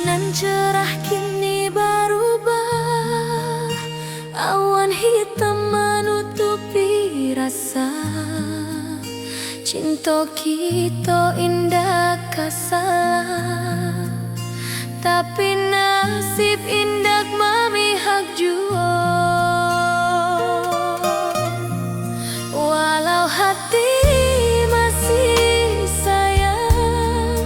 Nan cerah kini berubah, awan hitam menutupi rasa. Cinta kita indah kasalah, tapi nasib indah memihak jua. Walau hati masih sayang,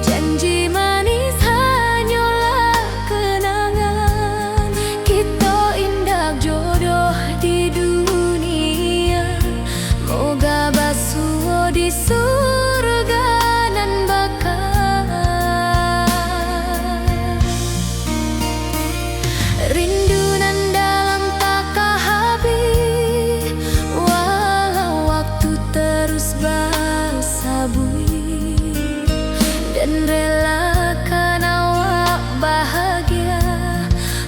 janji manis hanyalah kenangan. Kita indah jodoh di dunia, moga basuh di surga nan bakal. Rindu nan dalam tak habis, walau waktu terus bersabui, dan relakan awak bahagia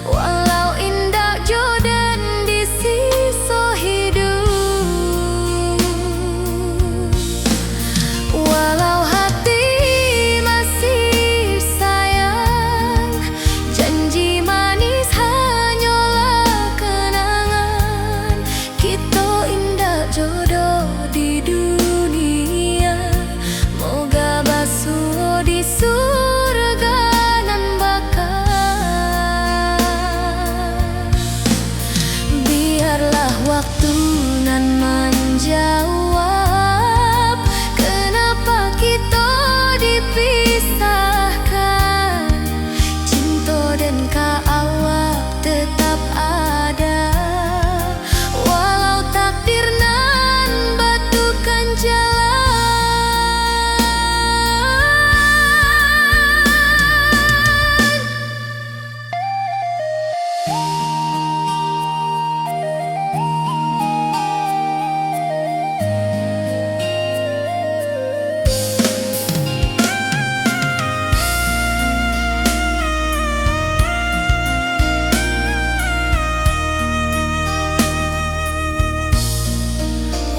walau indah jodan di sisa hidup. Walau hati masih sayang, janji manis hanyalah kenangan. Kita indah jodoh di dunia, moga basuh di surga nan bakal. Biarlah waktu nan menjawab kenapa kita dipisahkan. Cinta dan awak tetap ada, walau takdir nan batukan jalan.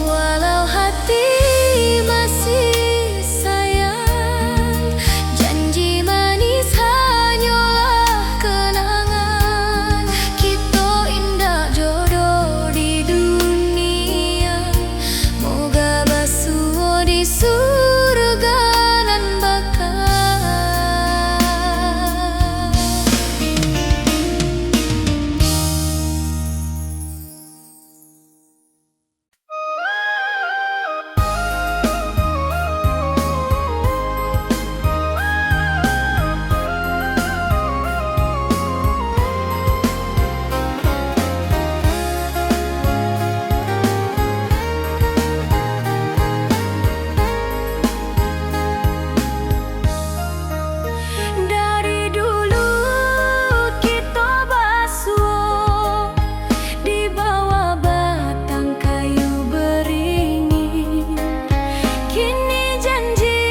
Walau hati masih sayang, janji manis hanyalah kenangan. Kita indah jodoh di dunia, moga basuh di surga nan bakal. Dari dulu kita basuh di bawah batang kayu beringin. Kini janji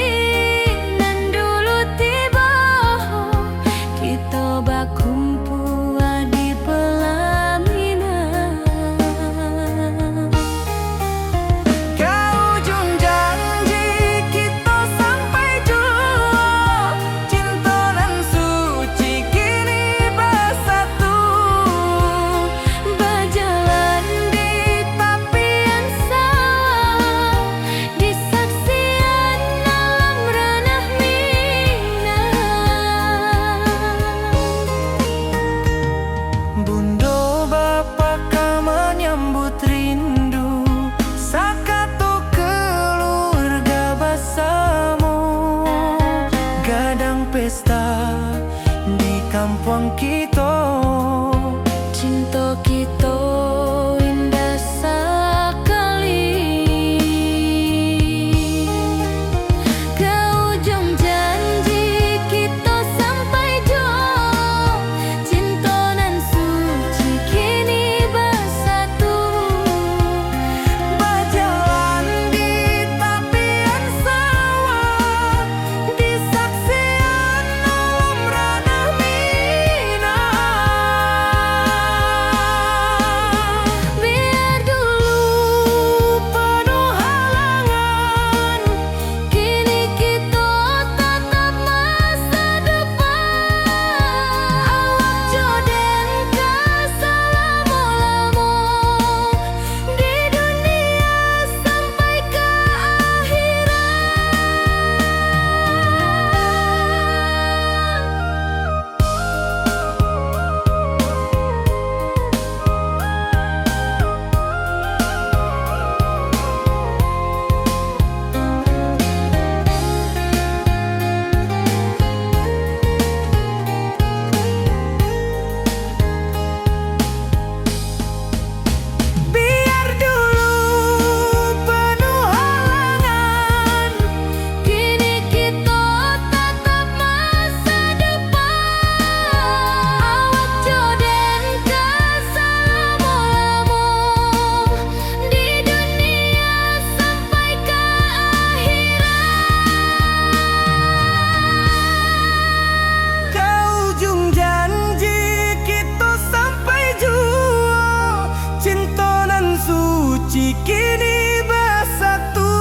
nan dulu tiba, kita berkumpul di pelaminan. Ke ujung janji kita sampai jua, cinta dan suci kini bersatu. Berjalan di tepian sawah, di saksian alam ranah Minang. Bunda bapa menyambut rindu, sakato keluarga bersama. Gadang pesta di kampung kita, cinta kita indah sekali. Ke ujung janji kita sampai jua, cinta nan suci kini bersatu. Berjalan di tepian sawah, di saksian alam ranah Minang. cikini bersatu.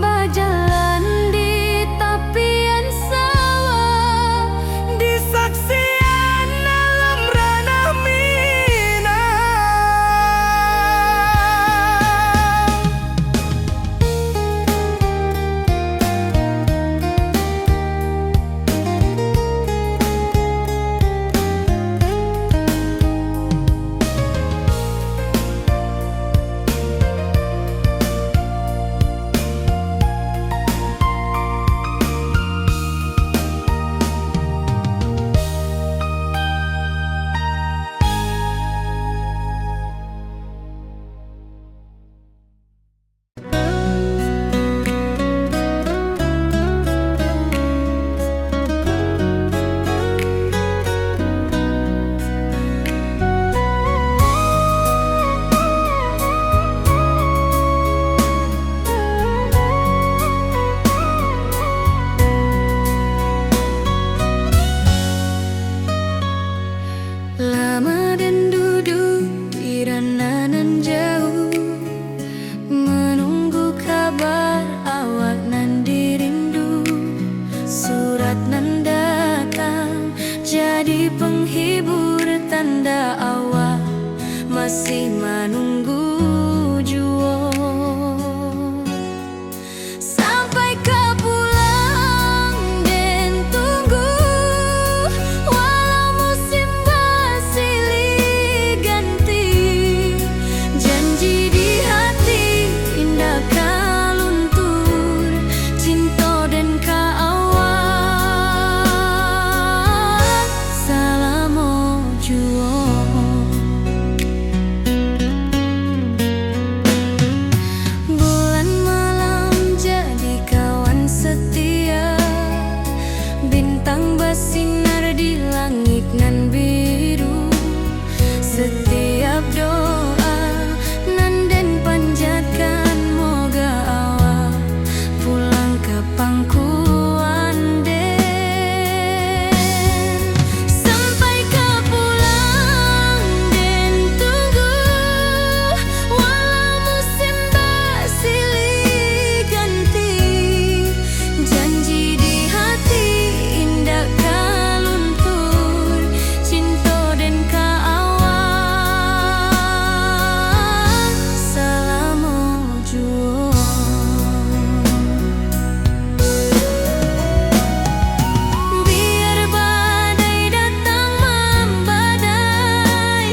Berjalan di tepian sawah, Di saksian dalam ranah Minang. lama dan duduk di ranah nan jauh, menunggu kabar awak nan dirindu. Surat nan datang jadi penghibur, tanda awak masih menunggu jua. Sampai kau pulang dan tunggu, walau musim bersilih ganti. Janji di hati indah kau luntur, cinta dan kaawak selama jua. Bulan malam jadi kawan setia, bintang bersinar di langit nan biru. Setiap doa nan den panjatkan, moga awak pulang ke pangkuan den. Sampai kau pulang dan tunggu, walau musim bersilih ganti. Janji di hati indah kau luntur, cinta dan kaawak selama jua. Biar badai datang membadai,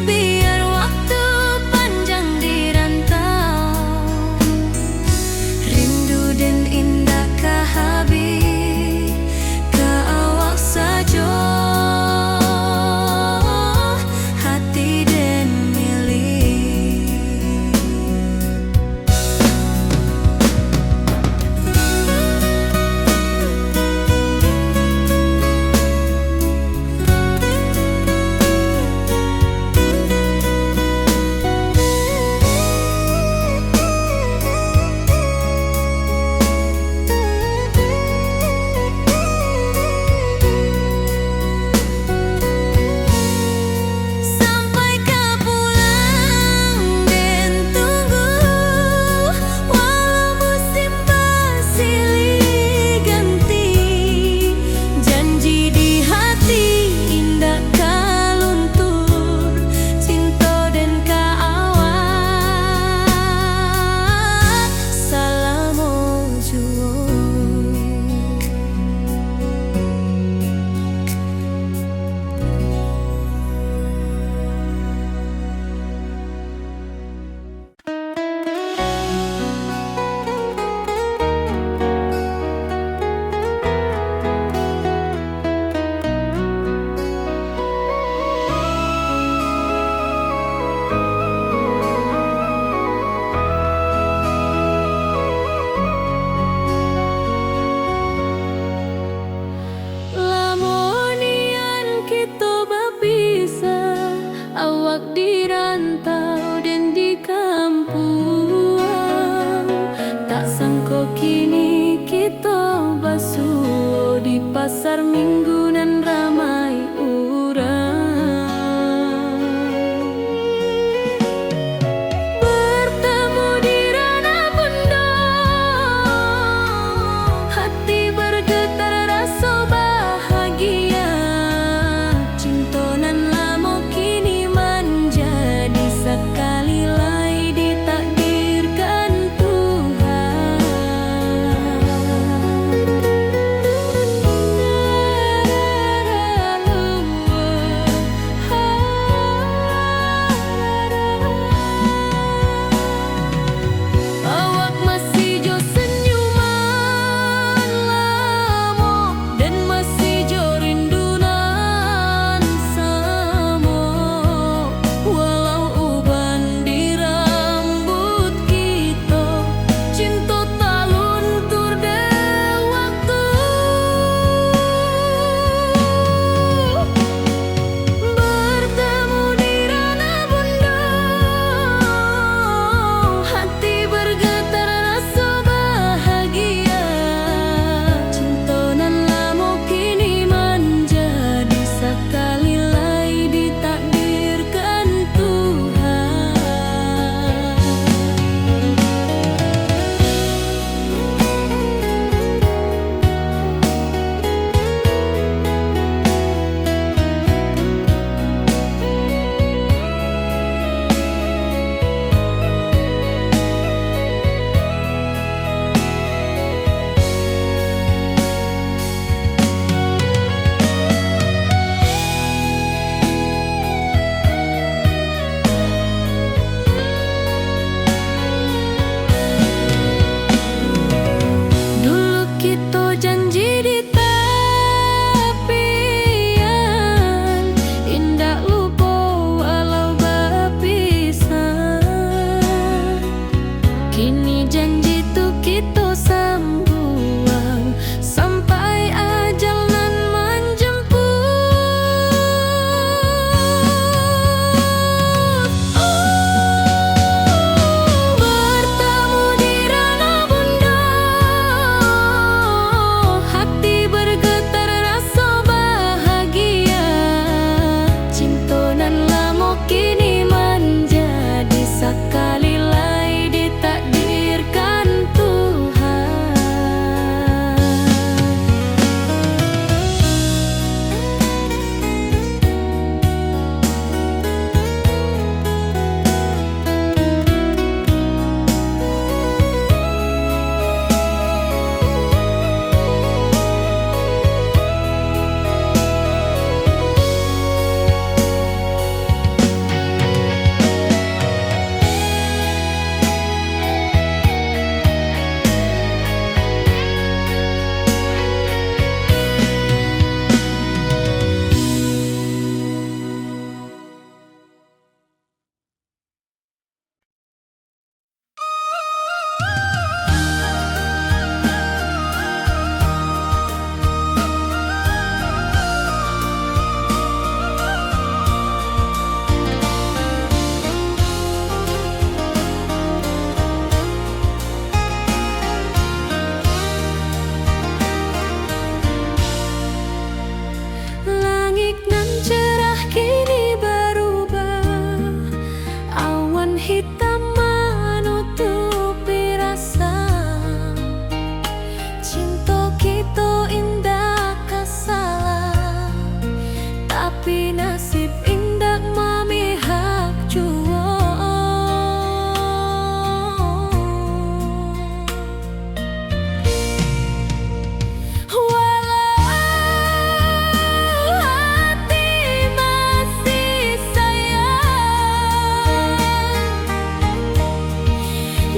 biar waktu panjang dirantau, rindu dan indah kah habis, kaawak saja hati dan milik. Sampai kau pulang dan tunggu, walau musim bersilih ganti. Janji di hati indah kau luntur, cinta dan kaawak selama jua. Lamonian kita berpisah, awak di rantau dan di kampuang. Tak sangka kini kita basuh di pasar minggu nan ramai urang.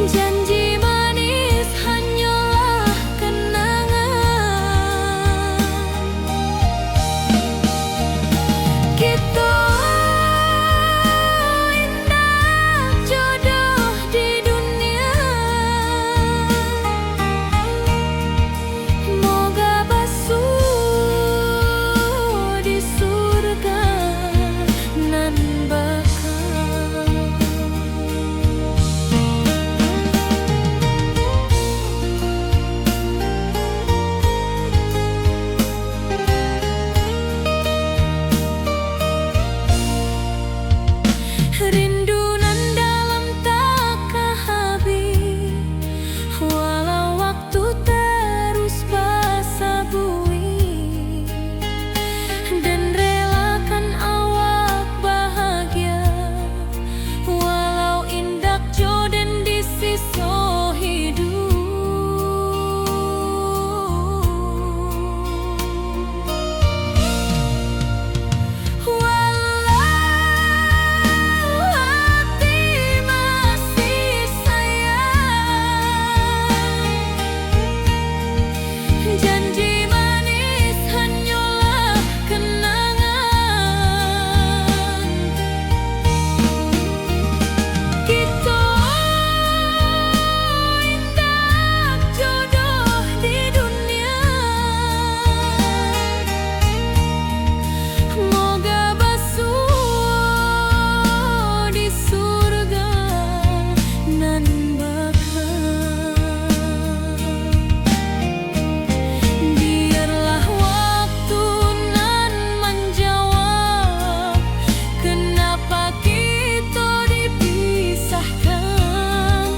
Janji manis hanyalah kenangan. Kita indah jodoh di dunia. Moga basuh di surga nan bakal. Rindu nan dalam takkan habis, walau waktu terus basa bui, dan relakan awak bahagia, walau indak jodoh di sisa hidup. Walau hati masih sayang, janji manis hanyalah kenangan. Kita indah jodoh di dunia. Moga basuh di surga nan bakal. Biarlah waktu nan menjawab kenapa kita dipisahkan.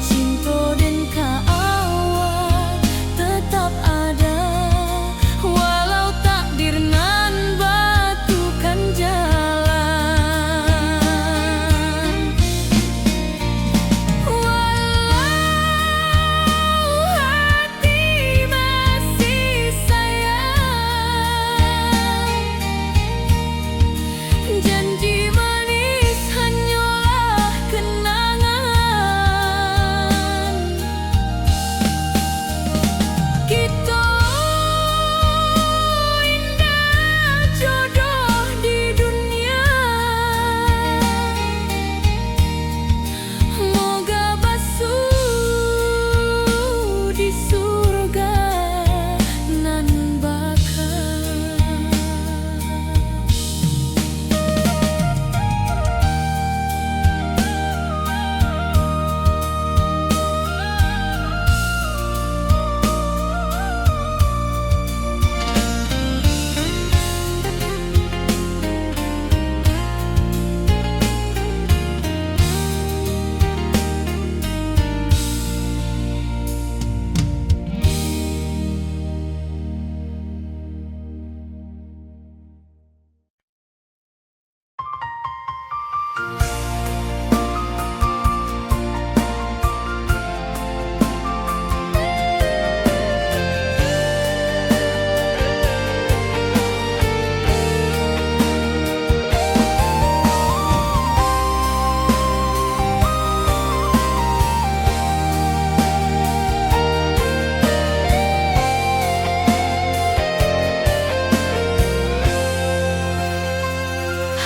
Cinta dan kaawak tetap ada, walau takdir nan batukan jalan. Walau hati masih sayang, janji manis hanyalah kenangan. Kita indah jodoh di dunia. Moga basuh di surga nan bakal.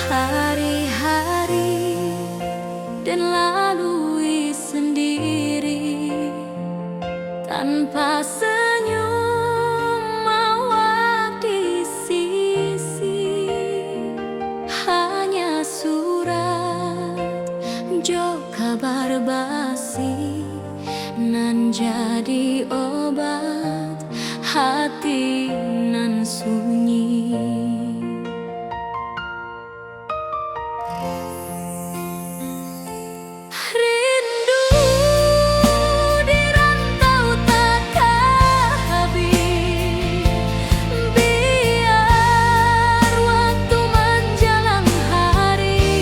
Hari-hari dan lalui sendiri tanpa senyum awak di sisi. Hanya surat jo kabar basi nan jadi obat hati nan sunyi. Rindu di rantau takkan habis, biar waktu menjelang hari,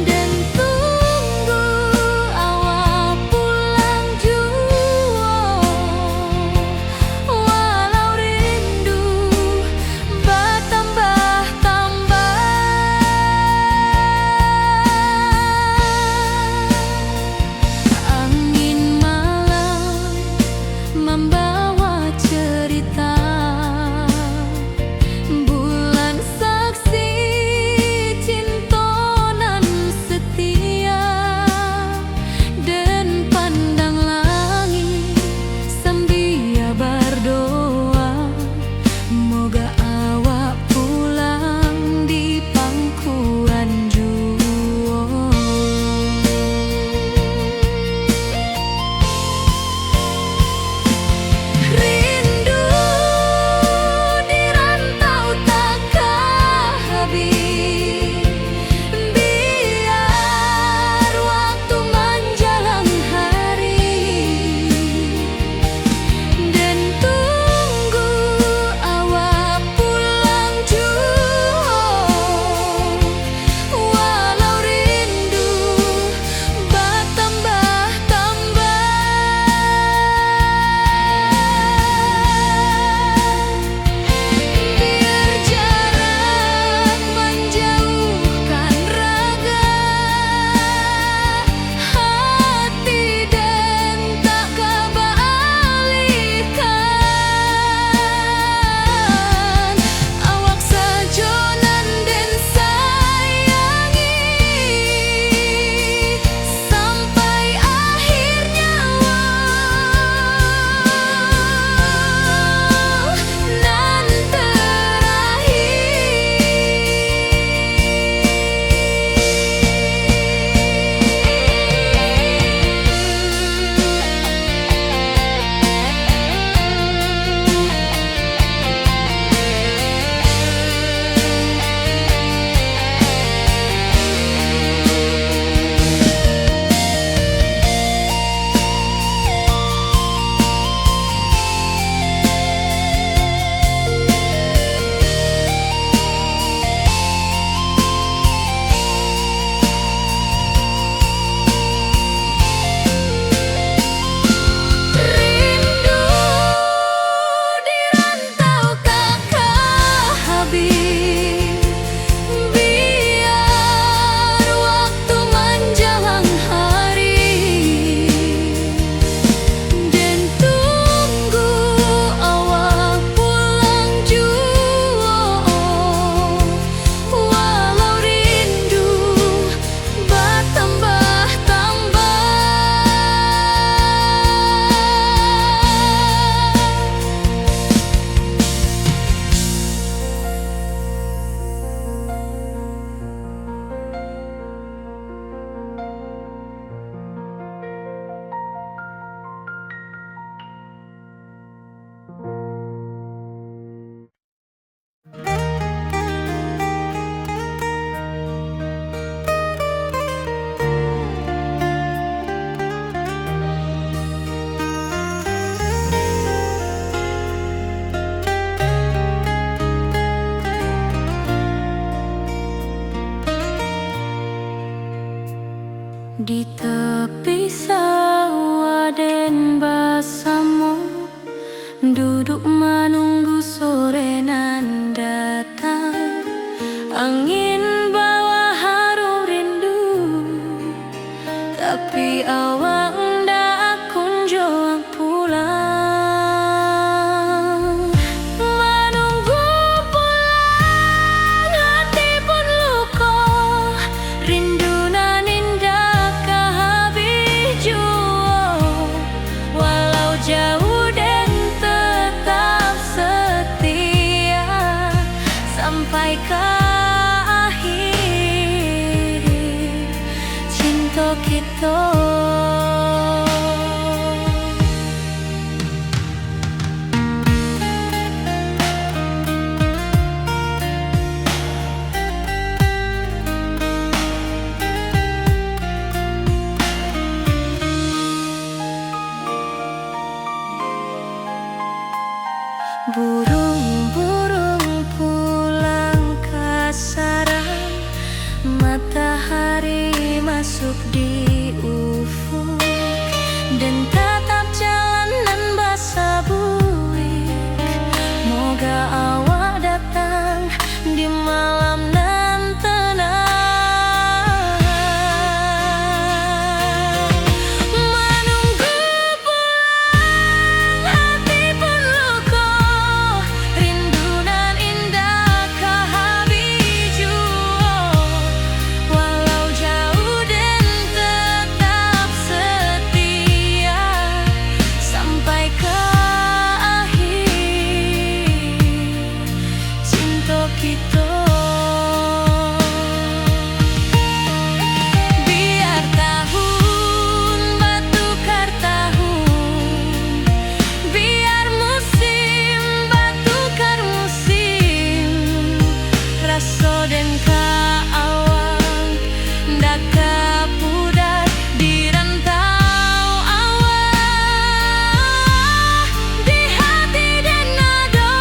dan tunggu awak pulang jua. Walau Di tepi sawah den basamu, duduk menunggu sore nan datang. Angin bawa harum rindu, tapi awak ndak kunjung pulang. Menunggu pulang, hati pun luka, rindu nan indah kehabis jua. Walau jauh dan tetap setia sampai ke akhir cinta kita. Burung-burung pulang ke sarang, matahari masuk di ufuk, dan tatap jalanan basah buik. Moga awak datang di malam nan tenang. Menunggu pulang, hati pun luka, rindu nan indah kehabis jua. Walau jauh dan tetap setia sampai ke akhir cinta kita. Biar tahun bertukar tahun, biar musim bertukar musim, rasa dan keawang ndak kepudar di rantau awak, di hati dan nada.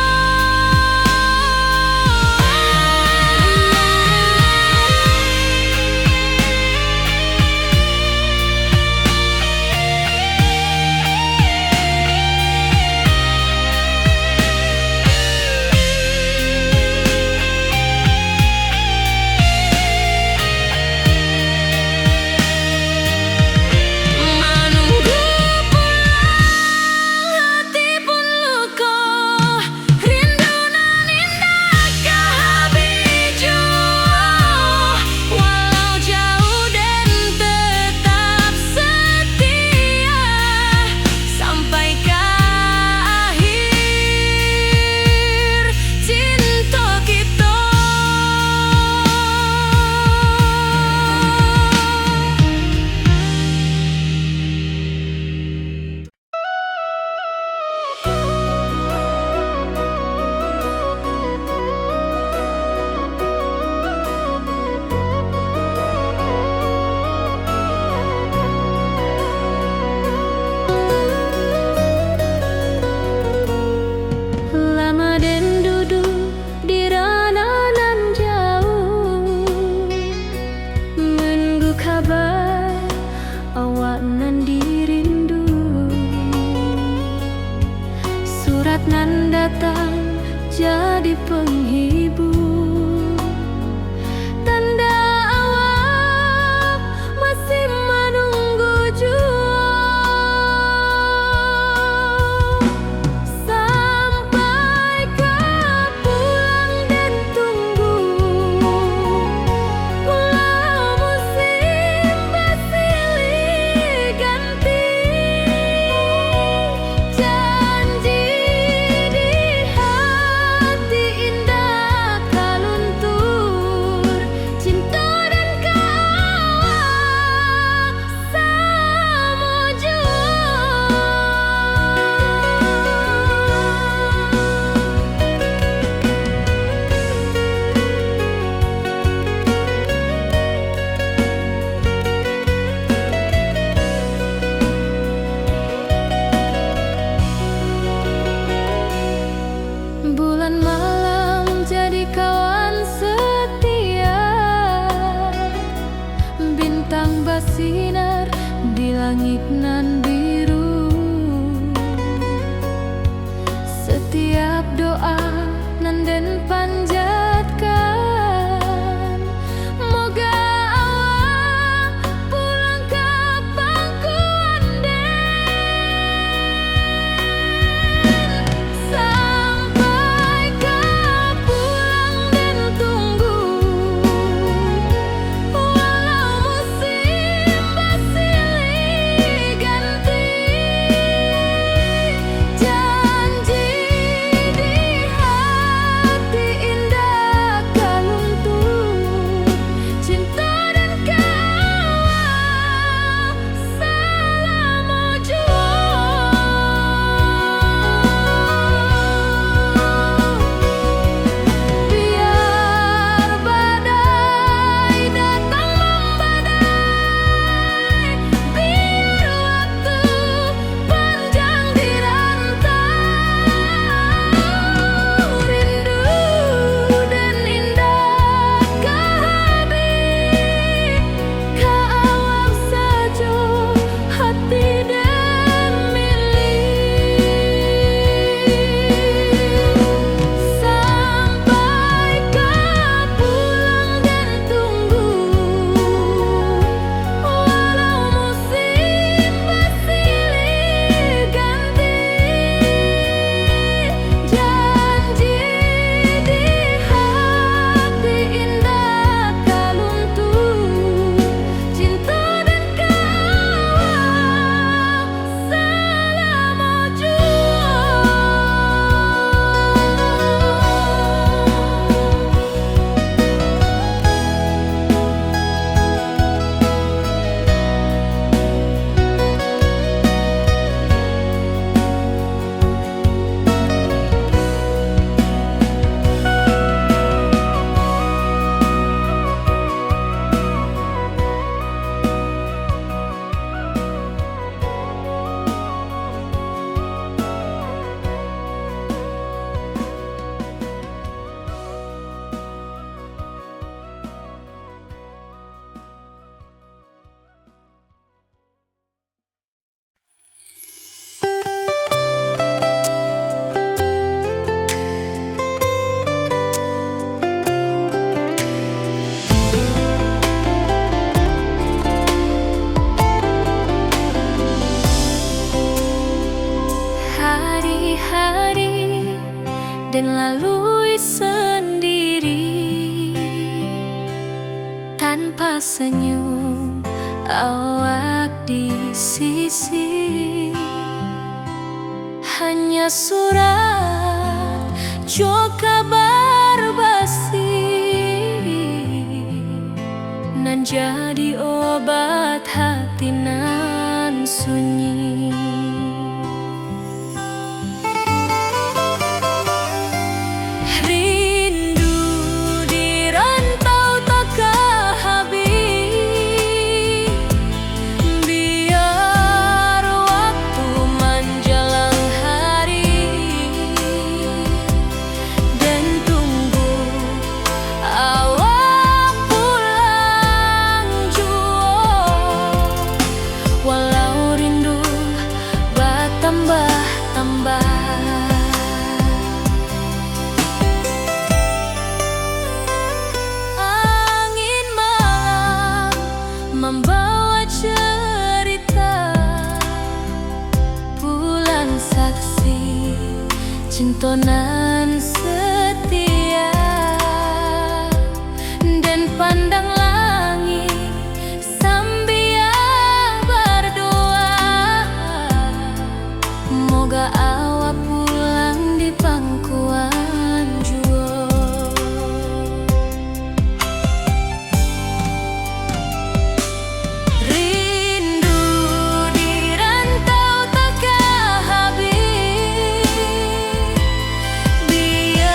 Menunggu pulang, hati pun luka, rindu nan indah kehabis jua. Walau jauh dan tetap setia sampai ke akhir cinta kita. Lama den duduk di ranah nan jauh, menunggu kabar awak nan dirindu. Surat nan datang jadi penghibur, tanda awak masih menunggu jua. Sampai ke pulang dan tunggu, pulau musim bersilih ganti. Janji di hati indah kaluntur, cinta dan keawak sama jua. Bulan malam jadi kawan setia, bintang basinan langit nan biru. Setiap doa nan den panjatkan, moga awak pulang ke pangkuan den. Sampai ke pulang den tunggu, walau musim bersilih ganti. Janji di hati indah kaluntung, cinta dan kawal selama biar badai datang membadai, biar waktu panjang dirantau, rindu dan indah kehabis, kaawak saja hati dan milik. Sampai ke pulang dan tunggu, walau musim bersilih ganti. Janji di hati indah kaluntung, cinta dan kawal selama hari-hari dan lalui sendiri, tanpa senyum awak di sisi. Hanya surat jo kabar basi nan jadi obat hati nan sunyi. Rindu di rantau tak habis, biar waktu menjelang hari dan tunggu awak pulang jua, walau rindu bertambah-tambah. Angin malam membawa cerita, bulan saksi cinta nan setia, dan pandang langit sambil berdoa, moga awak pulang di pangkuan jua. Rindu di rantau tak habis, biar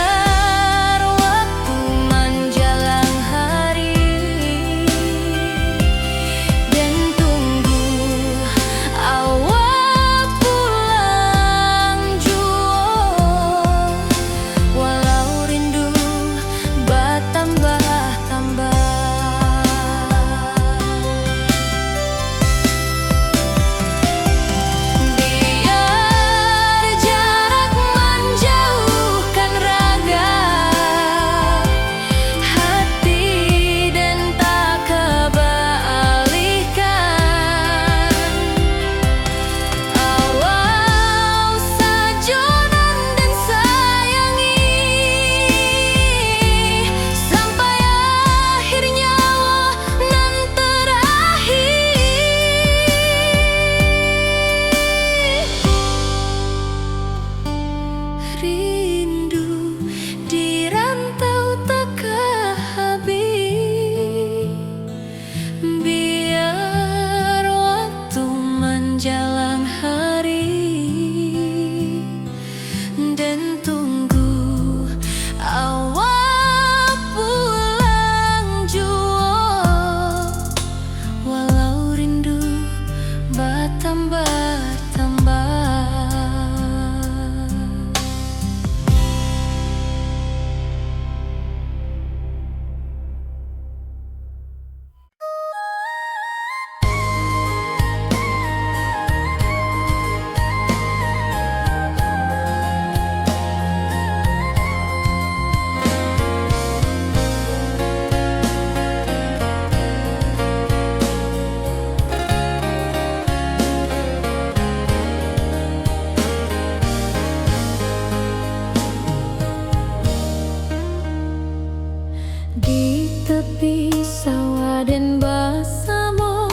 Di tepi sawah dan bersama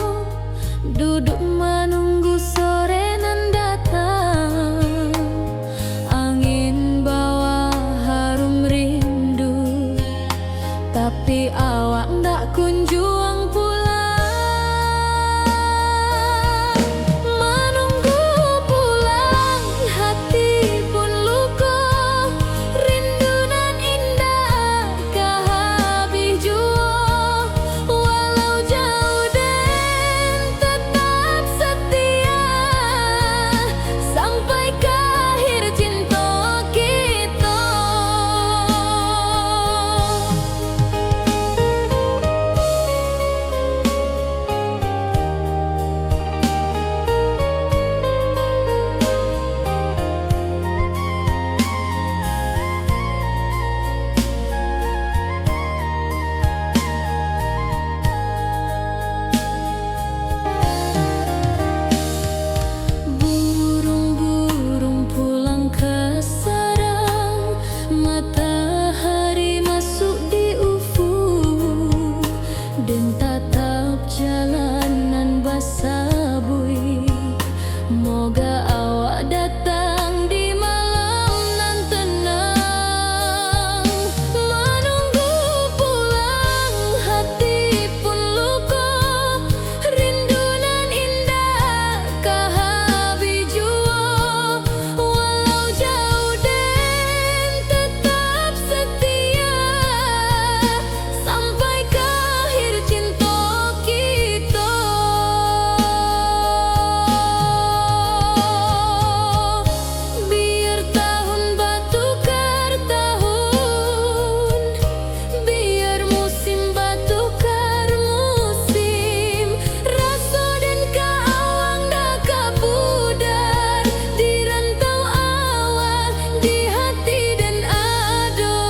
duduk menunggu sore nan datang. Angin bawa harum rindu, tapi awak ndak kunjung pulang. Menunggu pulang, hati pun luka. Rindu nan indah kah habis jua. Walau jauh dan tetap setia, sampai ke akhir cinta kita. Burung-burung pulang ke sarang, matahari masuk di ufuk, dan tatap jalanan basabui. Moga awak datang di malam nan tenang. Menunggu pulang, hati pun luka. Rindu nan indah kah habis jua. Walau jauh dan tetap setia, sampai ke akhir cinta kita. Biar tahun bertukar tahun, biar musim bertukar musim. Rasa dan keawang dah kapudar di rantau awak, di hati dan ado.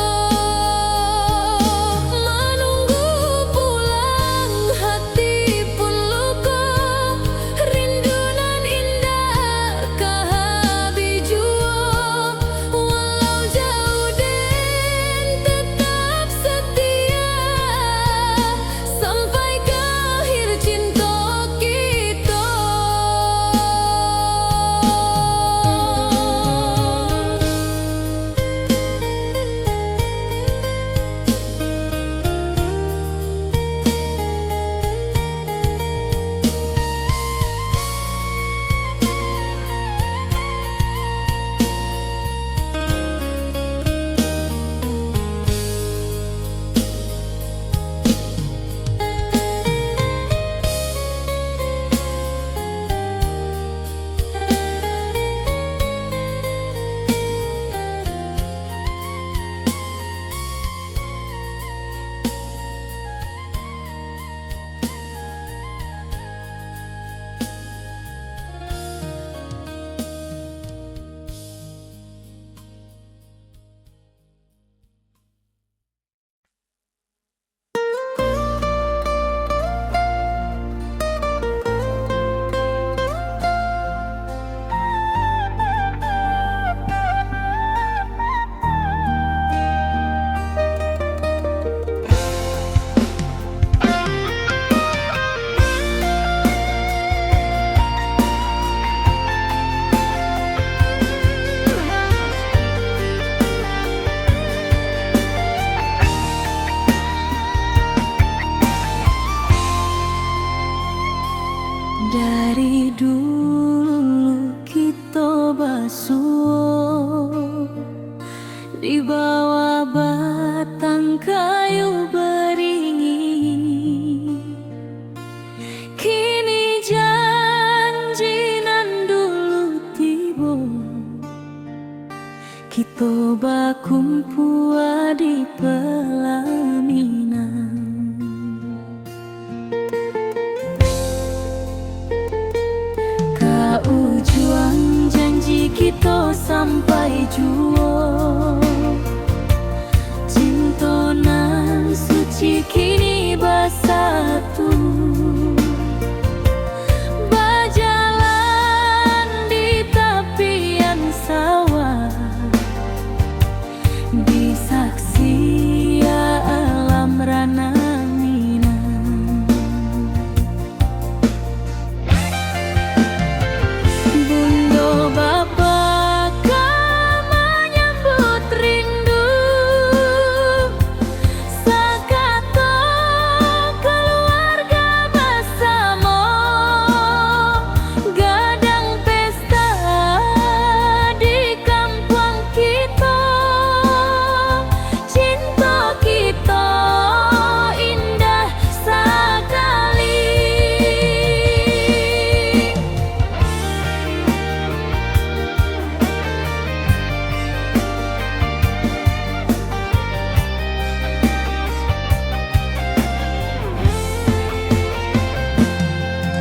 Menunggu pulang, hati pun luka. Rindu nan indah kah habis jua. Walau jauh dan tetap setia, sampai ke akhir cinta kita. Dari dulu kita basuh di bawah batang kayu beringin. Kini janji kumpul di pelaminan. Kau juang janji kita sampai jua, cinta nan suci kini bersatu. Berjalan di tepian sawah, disaksi alam rana Minang. Bunda bapa kau menyambut rindu, sekata keluarga bersama, gadang pesta di kampung kita. Cinta kita indah sekali.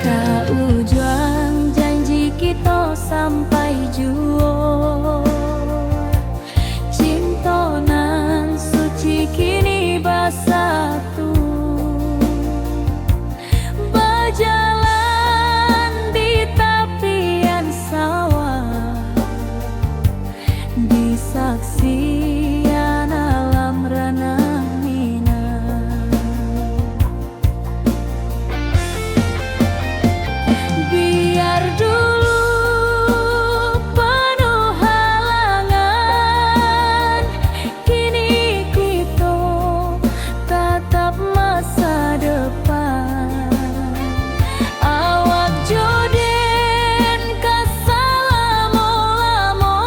Kau juang janji kita sampai jua, cinta nan suci kini bersatu. Berjalan di tepian sawah, disaksikan alam rana Minang. Biar dulu penuh halangan, kini kita tatap masa depan. Awak joden kesalamo-lamo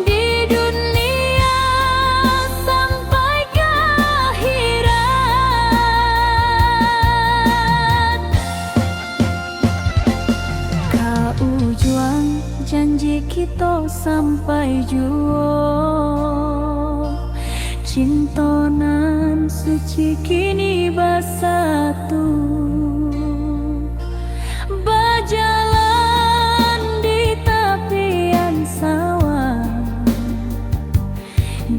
di dunia sampai ke akhirat. Kau juang janji kita sampai jua, cinta nan suci kini bersatu. Berjalan di tepian sawah,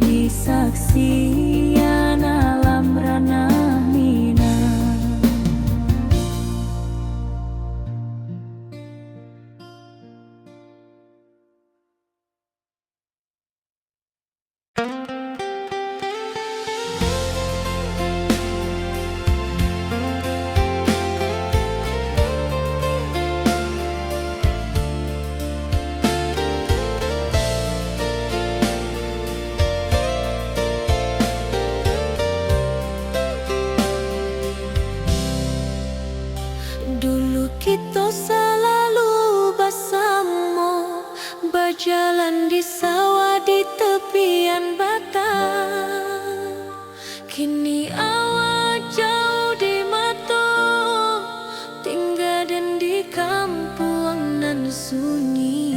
disaksikan alam rana Minang. Dulu kita selalu bersama, berjalan di sawah di tepian batang. Kini awak jauh di mata, tinggal dan di kampung nan sunyi.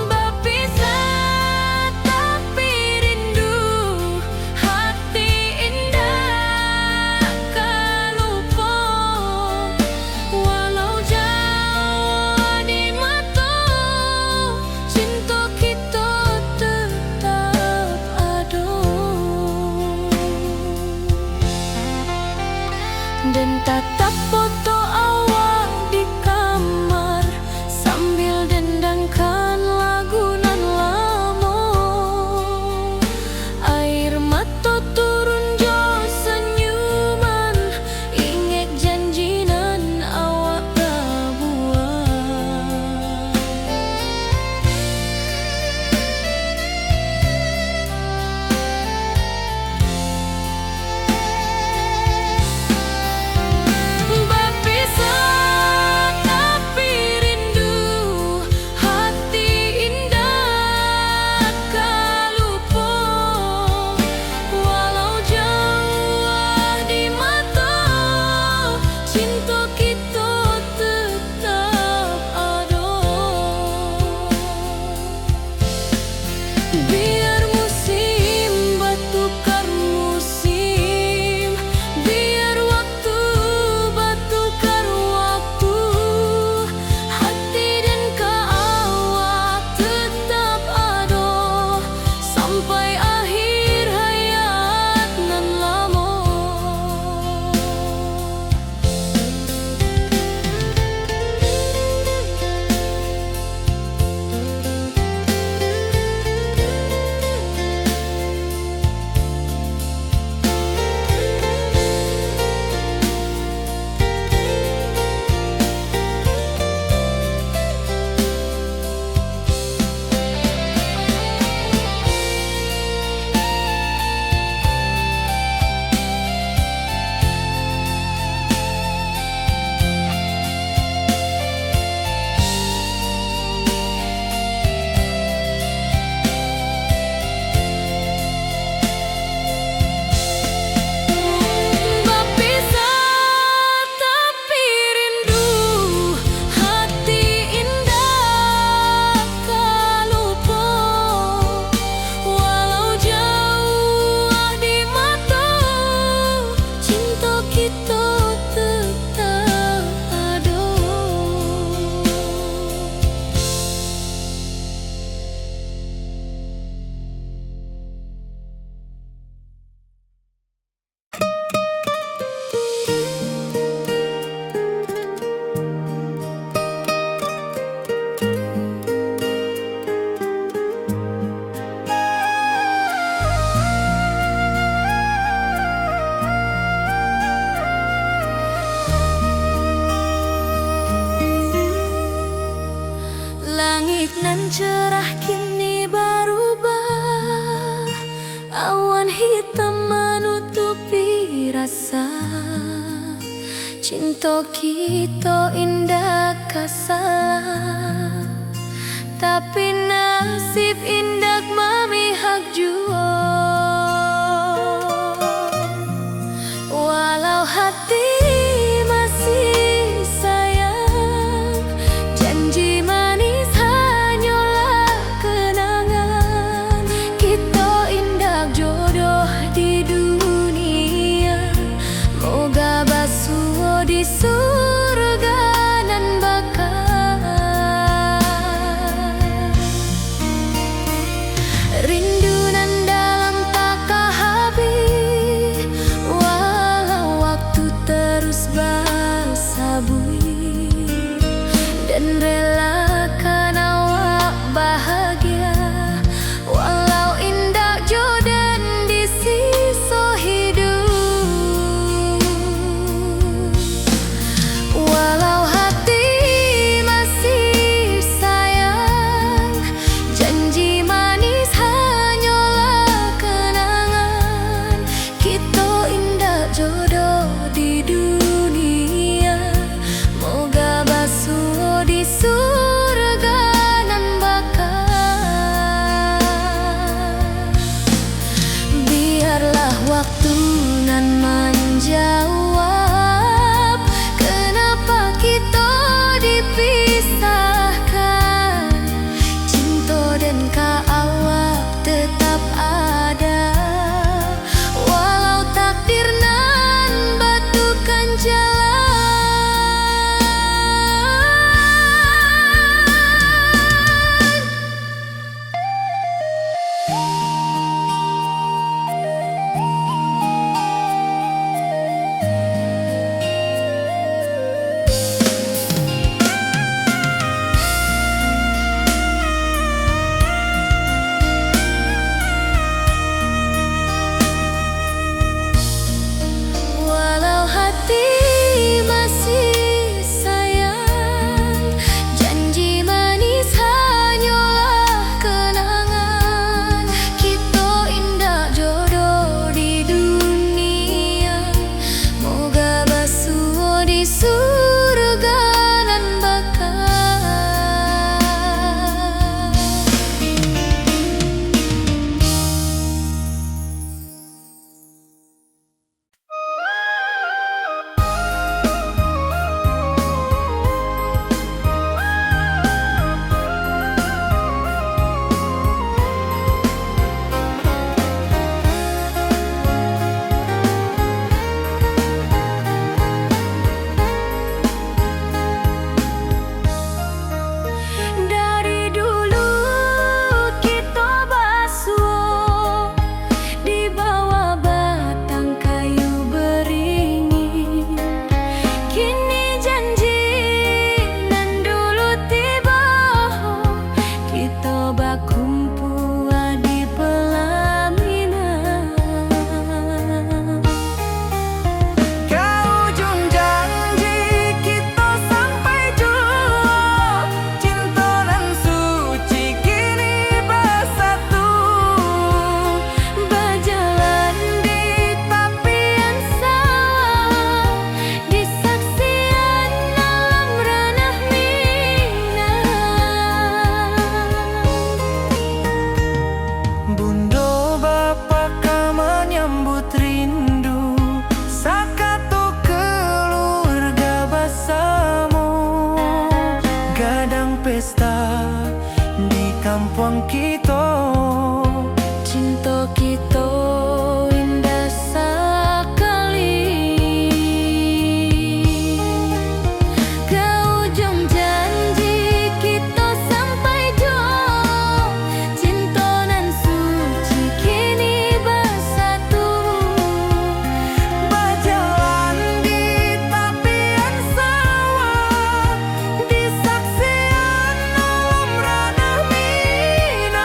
Berpisah tapi rindu, hati indah kan lupa. Walau jauh di mata, cinta kita tetap Nan cerah kini berubah, awan hitam menutupi rasa. Cinta kita indah kasalah, tapi nasib indah memihak jua. Walau hati masih sayang, janji manis hanyalah kenangan. Kita indah jodoh di dunia, moga basuh di surga nan bakal. Rindu nan dalam tak habis, walau waktu terus bersabui, dan relakan awak bahagia, walau indah jodan di sisa hidup. Walau hati masih sayang, janji manis hanyalah kenangan. Kita indah jodoh di dunia, moga basuh di surga nan bakal. Biarlah waktu nan menjawab, kenapa kita dipisahkan. Cinta dan awak tetap ada, walau takdir nan batukan jalan. Walau hati masih sayang, janji manis hanyalah kenangan. Kita indah jodoh di dunia, moga basuh di surga nan bakal. Dari dulu kita basuh di bawah batang kayu beringin. Kini janji nan dulu tiba, kita berkumpul di pelaminan. Ke ujung janji kita sampai jua, cinta nan suci kini bersatu. Berjalan di tepian sawah, di saksian alam ranah Minang. Bunda bapa menyambut rindu, sakatu keluarga bersama. Gadang pesta di kampung kita, Cinta kita indah sekali. Ke ujung janji kita sampai jauh, cinta nan suci kini bersatu. berjalan di tepian sawah, di saksian alam ranah Minang.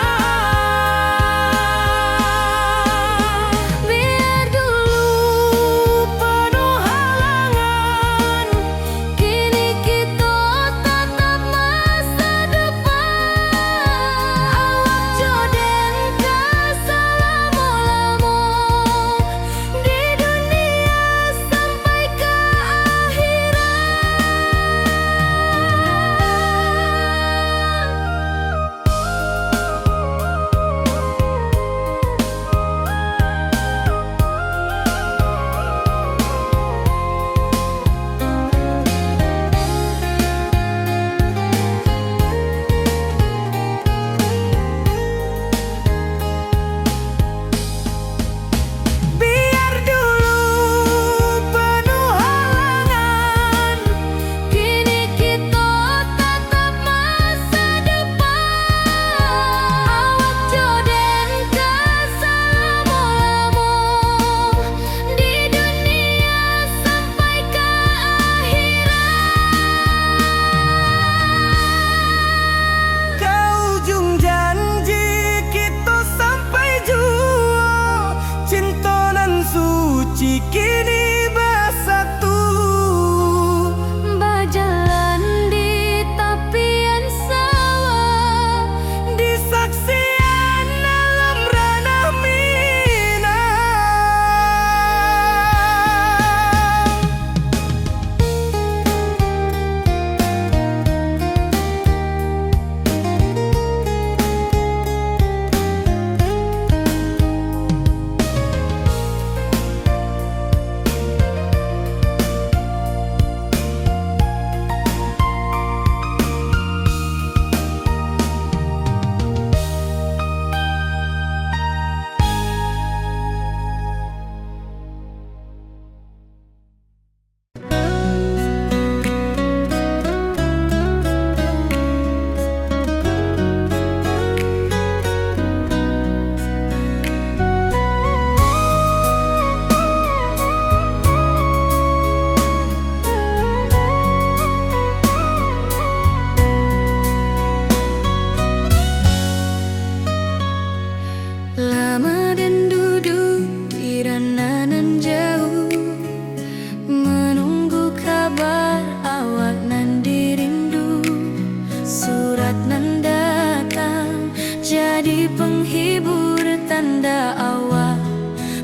jadi penghibur tanda awal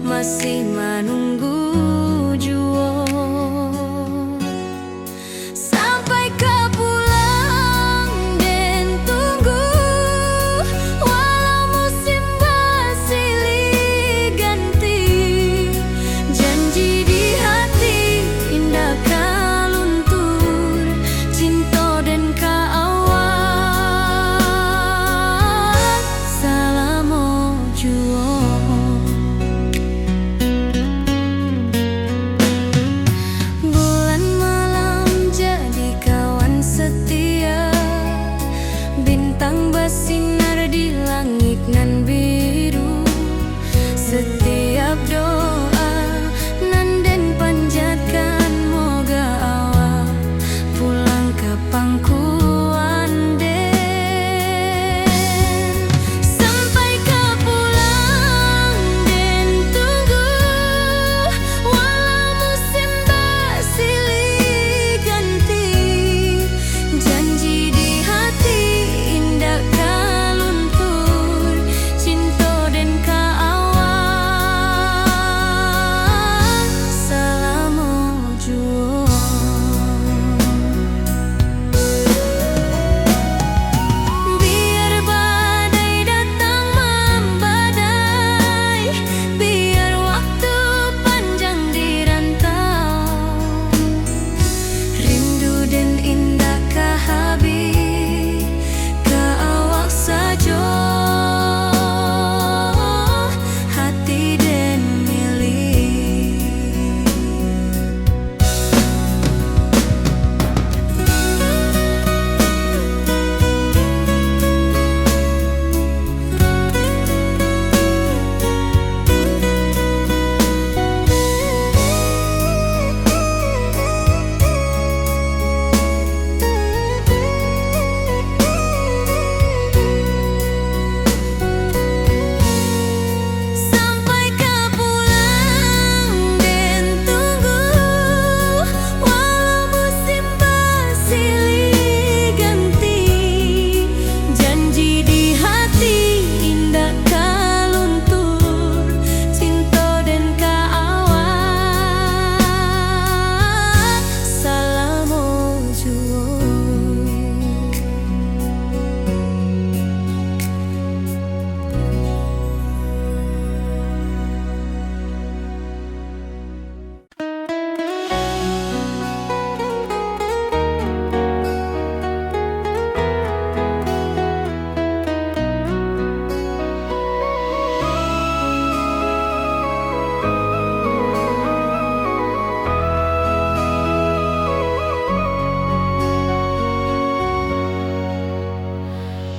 masih menunggu jua. Sampai kau pulang dan tunggu, walau musim bersilih ganti, janji di hati indah kau luntur, cinta dan keawal selama jua. Bulan malam jadi kawan setia, bintang bersinar di langit nan biru. Setiap doa nan den panjatkan, moga awak pulang ke pangkuan den. Sampai kau pulang dan tunggu, walau musim bersilih ganti, janji di hati indah kau luntur, cinta dan keawal selama jua. Biar badai datang membadai, biar waktu panjang dirantau, rindu dan indah kehabis ke awak saja, hati dan milik. Sampai kau pulang dan tunggu, walau musim bersilih ganti, janji di hati indah kau luntur, cinta dan keawal selama jua.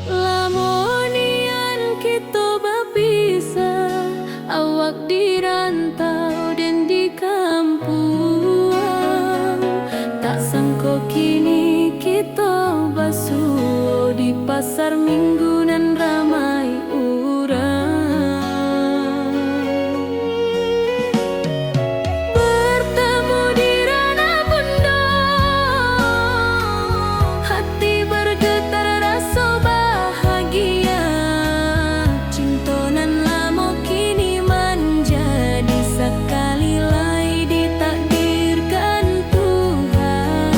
Lamonian kita berpisah, awak di rantau dan di kampuan. Tak sangka kini kita basuh di pasar minggu nan ramai urang. Bertemu di ranah bunda, hati bergetar rasa bahagia. Cinta nan lama kini menjadi sekali lagi ditakdirkan Tuhan.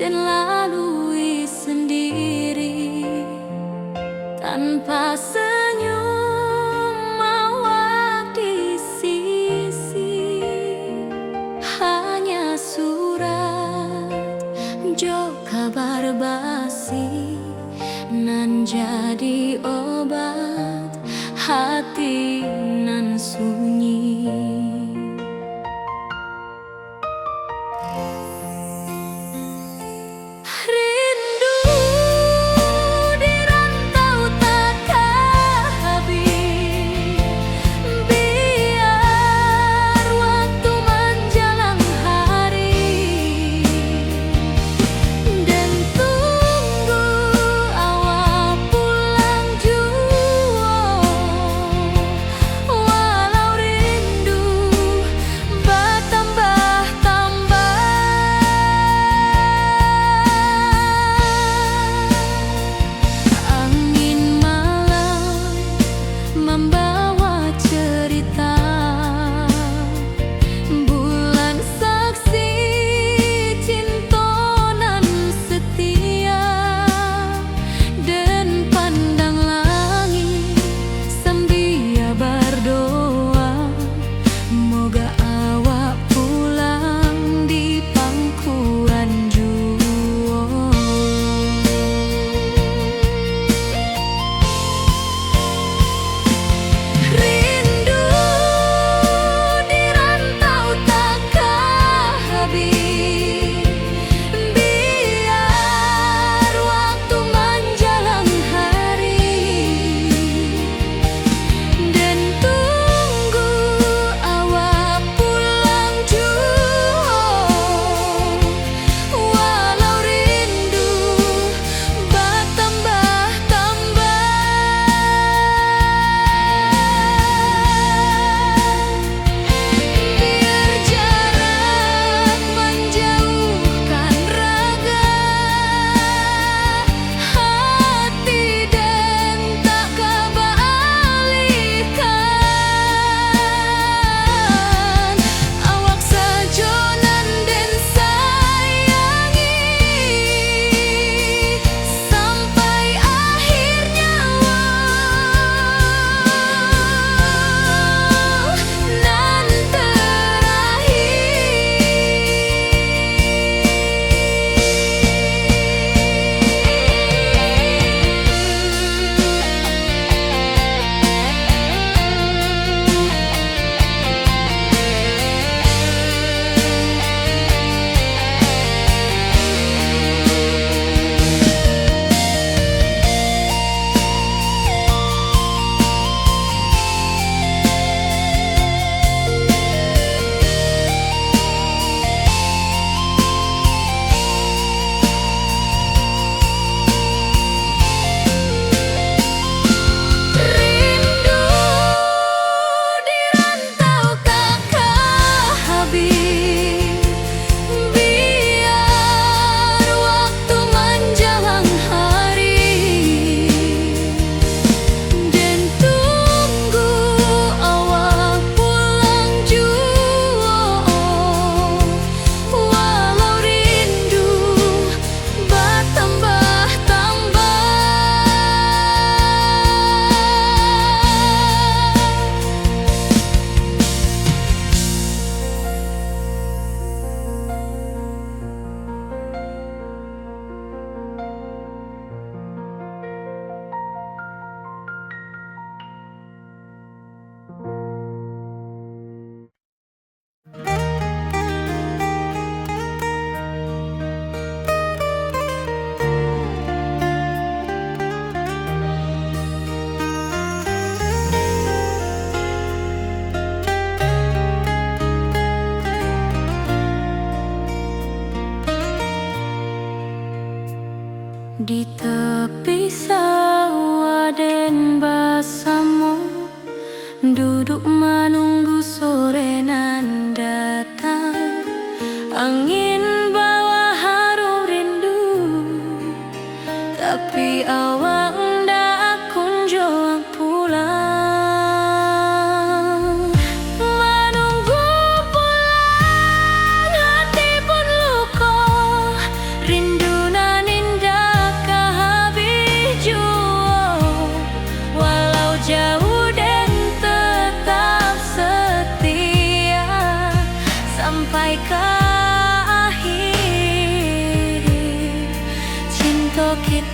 dan lalui sendiri tanpa senyum awak di sisi. Hanya surat jo kabar basi nan jadi obat hati nan sunyi.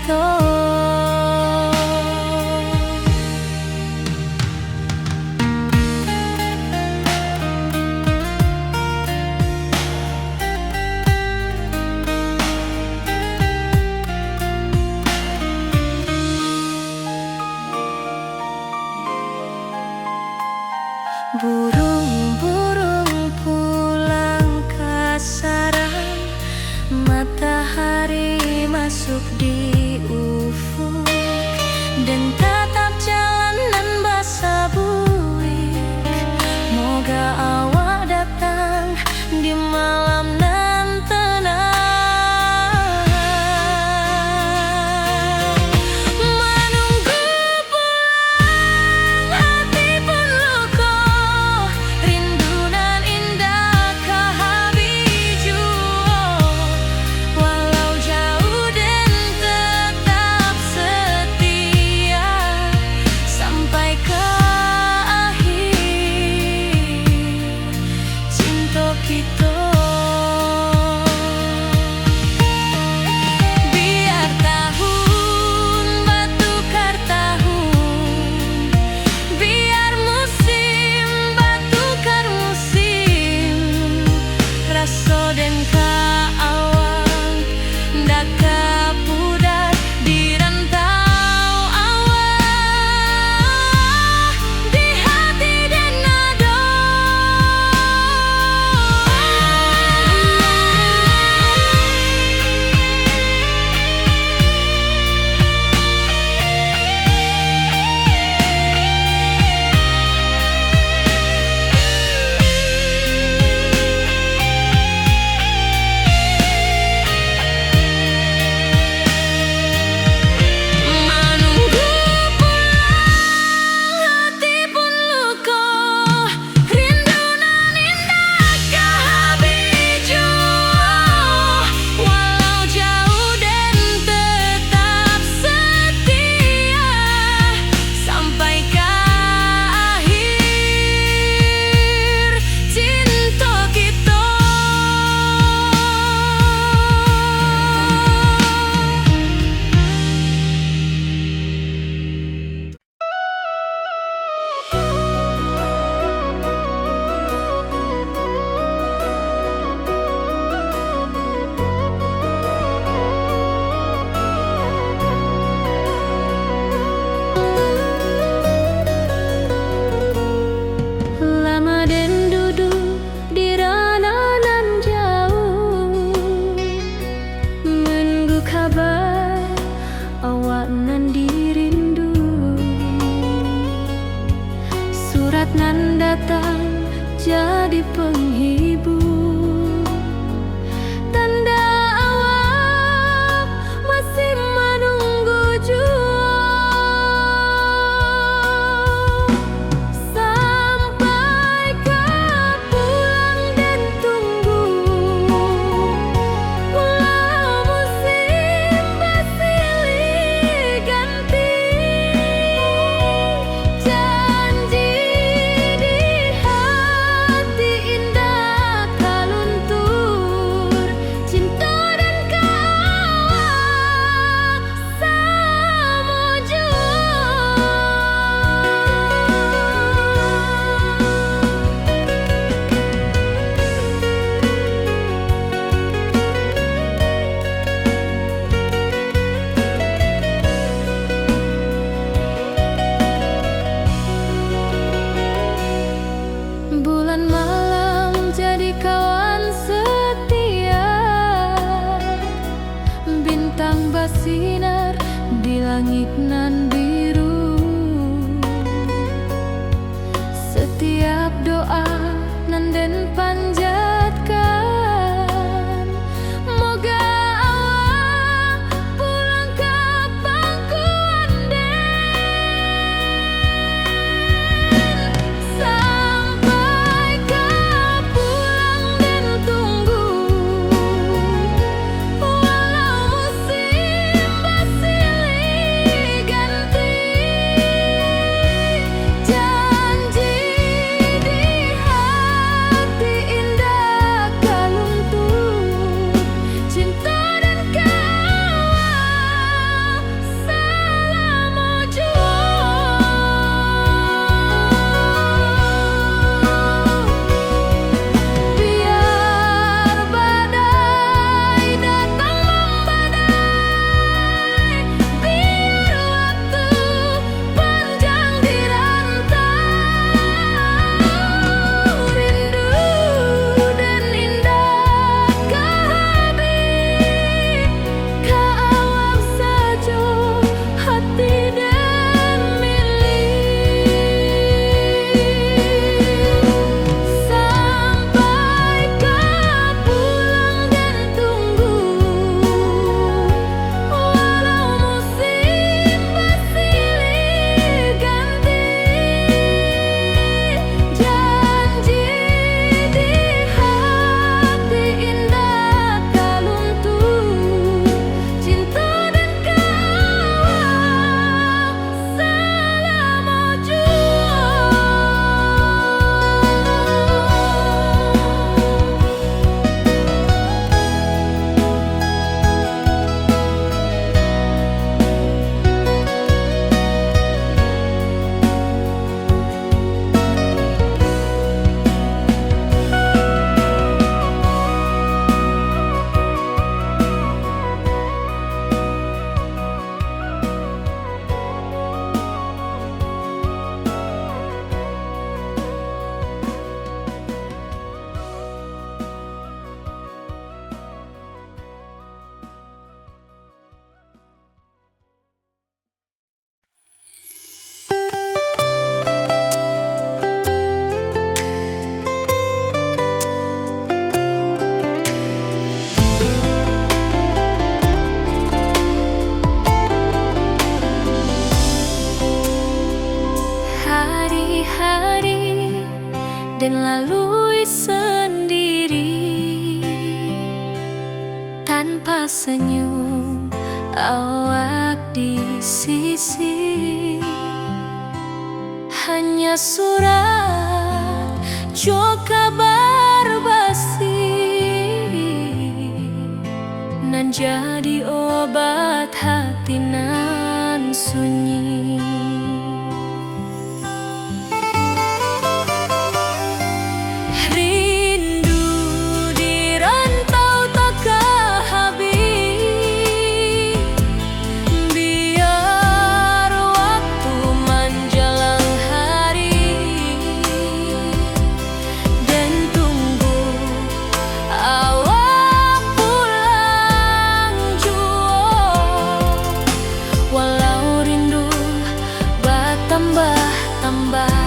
kita. Burung-burung pulang ke sarang, matahari masuk di ufuk, dan tatap jalanan basah buik. Moga awak datang di malam nan tenang. Menunggu pulang hati pun luka, rindu nan indah ke habiju. Walau jauh dan tetap setia sampai ke akhir cinta kita. Biar tahun batukar tahun, biar musim batukar musim, rasa dan kaawang ndak kapudar di rantau awak, di hati dan nada. Menunggu pulang hati pun luka, rindu nan indah ke habiju. Walau jauh dan tetap setia sampai ke akhir cinta kita. Lama dan duduk di ranah nan jauh, menunggu kabar awak nan dirindu. Surat nan datang jadi penghibur, tanda awak masih menunggu jua. Sampai kau pulang dan tunggu, walau musim bersilih ganti, janji di hati indah lalui sendiri tanpa senyum awak di sisi. Hanya surat jo kabar basi nan jadi obat hati nan sunyi. Rindu di rantau takkan habis, biar waktu menjelang hari dan tunggu awak pulang jua. Walau rindu bertambah-tambah,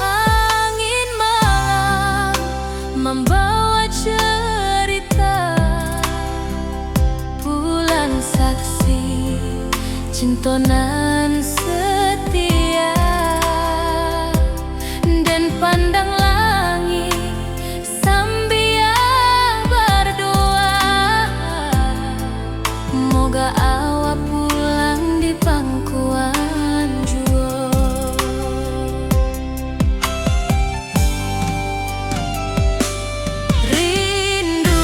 angin malam membawa cerita, bulan saksi cintonan setia, dan pandang langit sambil berdoa, moga awak pulang di pangkuan jua. Rindu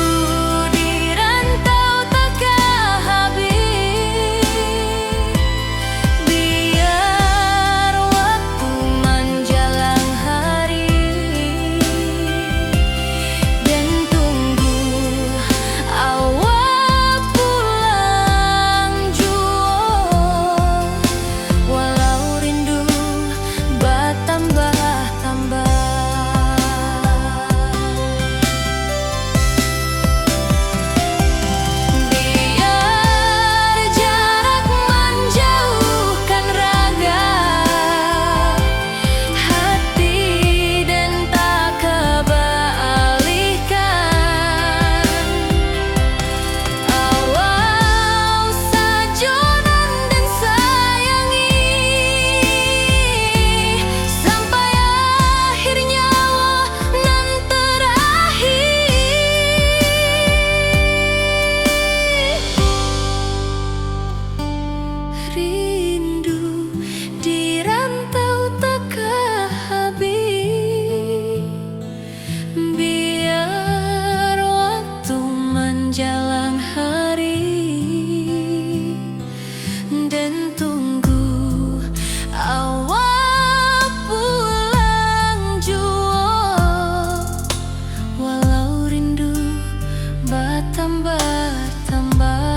di rantau takkan habis, biar waktu menjelang hari dan tunggu awak pulang jua. Walau rindu bertambah-tambah. Biar jarak menjauhkan raga hati dan tak kebalikan. Awal sajonan dan sayangi sampai akhir nyawa nan terakhir. Rindu di rantau takkan habis, biar waktu menjelang hari dan tunggu awak pulang jua. Walau rindu bertambah-tambah.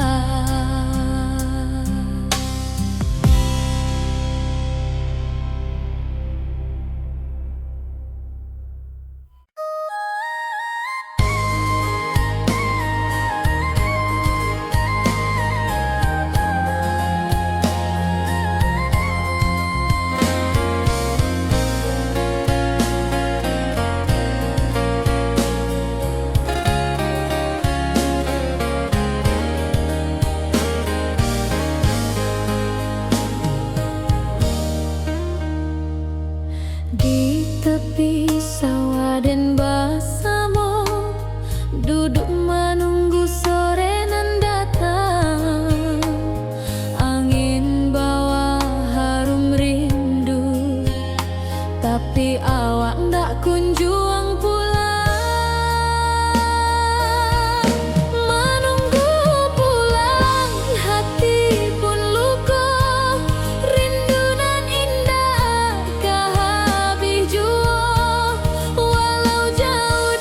Di tepi sawah dan bersama duduk menunggu sore nan datang. Angin bawa harum rindu, tapi awak ndak kunjung pulang. Menunggu pulang hati pun luka, rindu nan indah kah habis jua. Walau jauh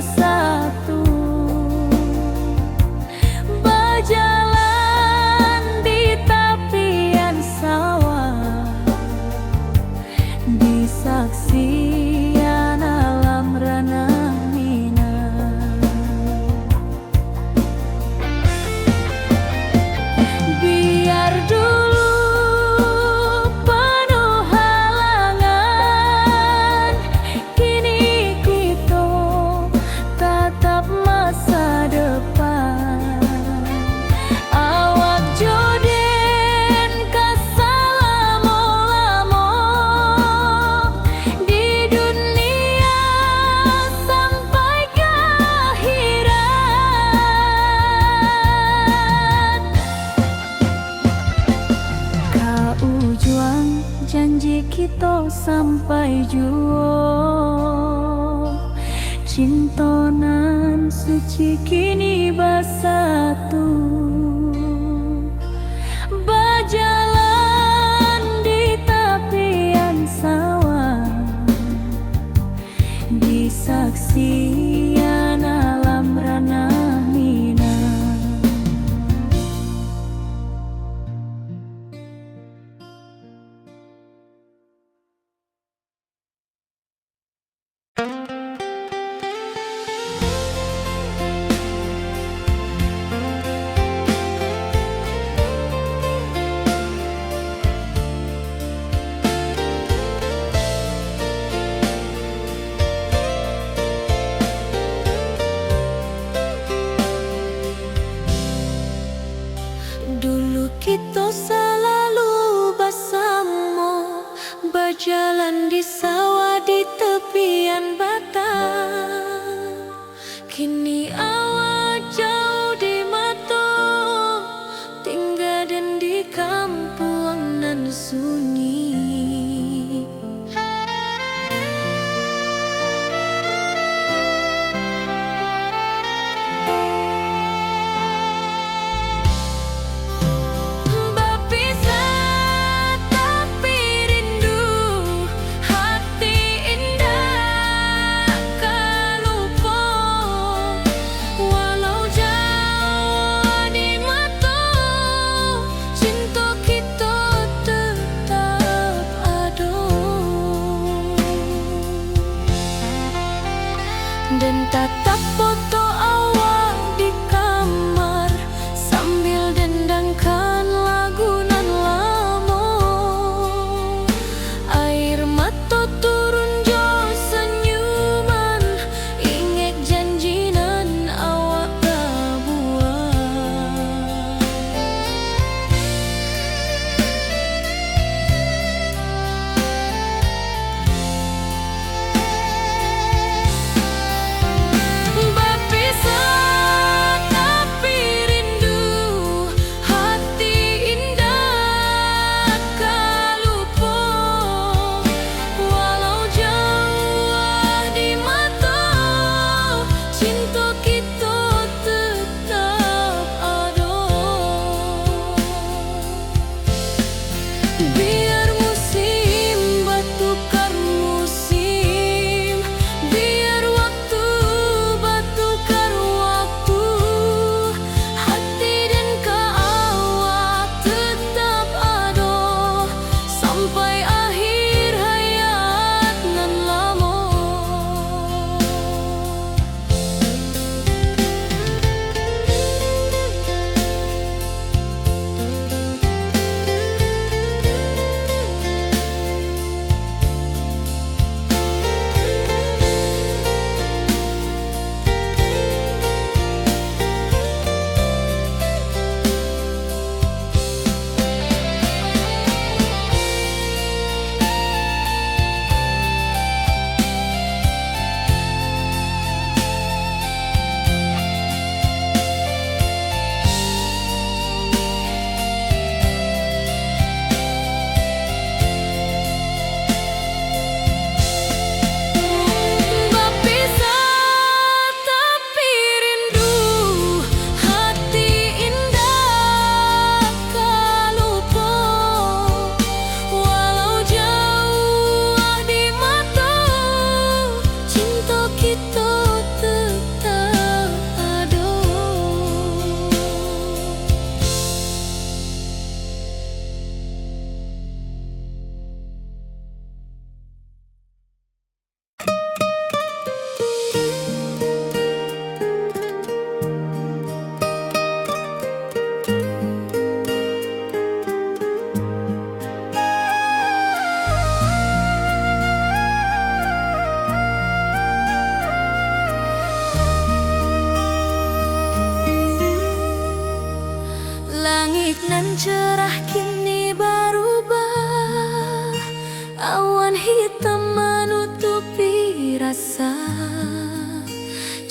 bersatu, berjalan di tepian sawah, di saksian alam ranah Minang. Biar dulu penuh halangan, kini kita tatap masa depan. Awak joden kasalamo-lamo di dunia sampai ke akhirat. Kau juang janji kita sampai juo, cintonan suci kini bersatu, berjalan di tepian sawah, di saksian alam ranah Minang. Dulu kita selalu bersama, berjalan di sawah di tepian batang. Kini awak jauh di mata, tinggal dan di kampung nan sunyi. Berpisah tapi rindu, hati indah kan lupa. Walau jauh di mata, cinta kita tetap ada. Dan tatap foto awak di kamar, sambil dendangkan lagu nan lama. Air mata turun jo senyuman, ingat janji nan awak buat. Berpisah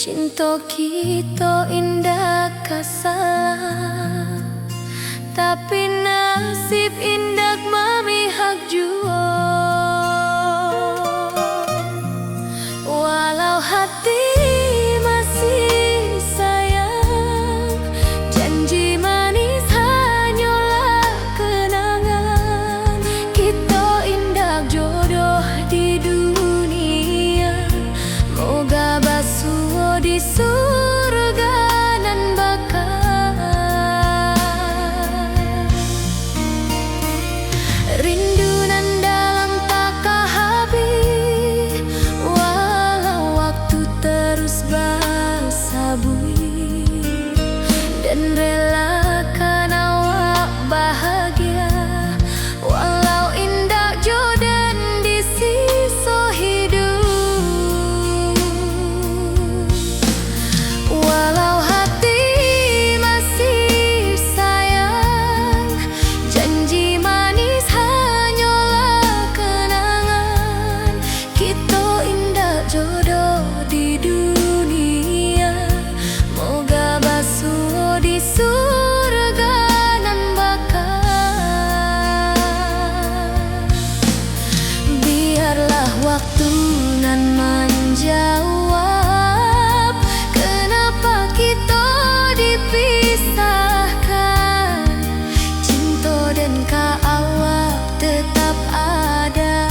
Cinta kita indah kasalah, tapi nasib indah memihak jua. Walau hati masih sayang, janji manis hanyalah kenangan. Kita indah jodoh di dunia, moga basuh di surga nan bakal. Rindu nan dalam tak habis, walau waktu terus bersabui, dan relakan awak bahagia, walau indah jodan di sisa hidup. Walau hati masih sayang, janji manis hanyalah kenangan. Kita indah jodoh di dunia, moga basuh di surga nan bakal. Biarlah waktu nan menjawab kenapa kita dipisahkan. Cinta dan awak tetap ada,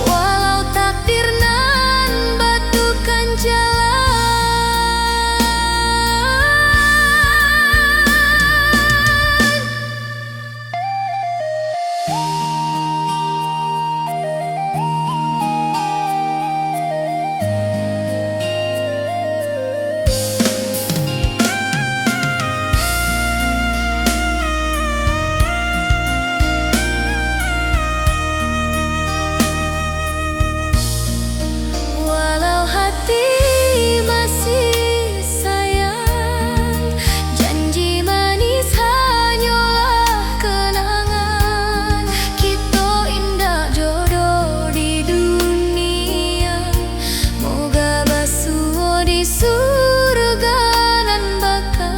walau takdir nan batukan jalan. Walau hati masih sayang, janji manis hanyalah kenangan. Kita indah jodoh di dunia, moga basuh di surga nan bakal.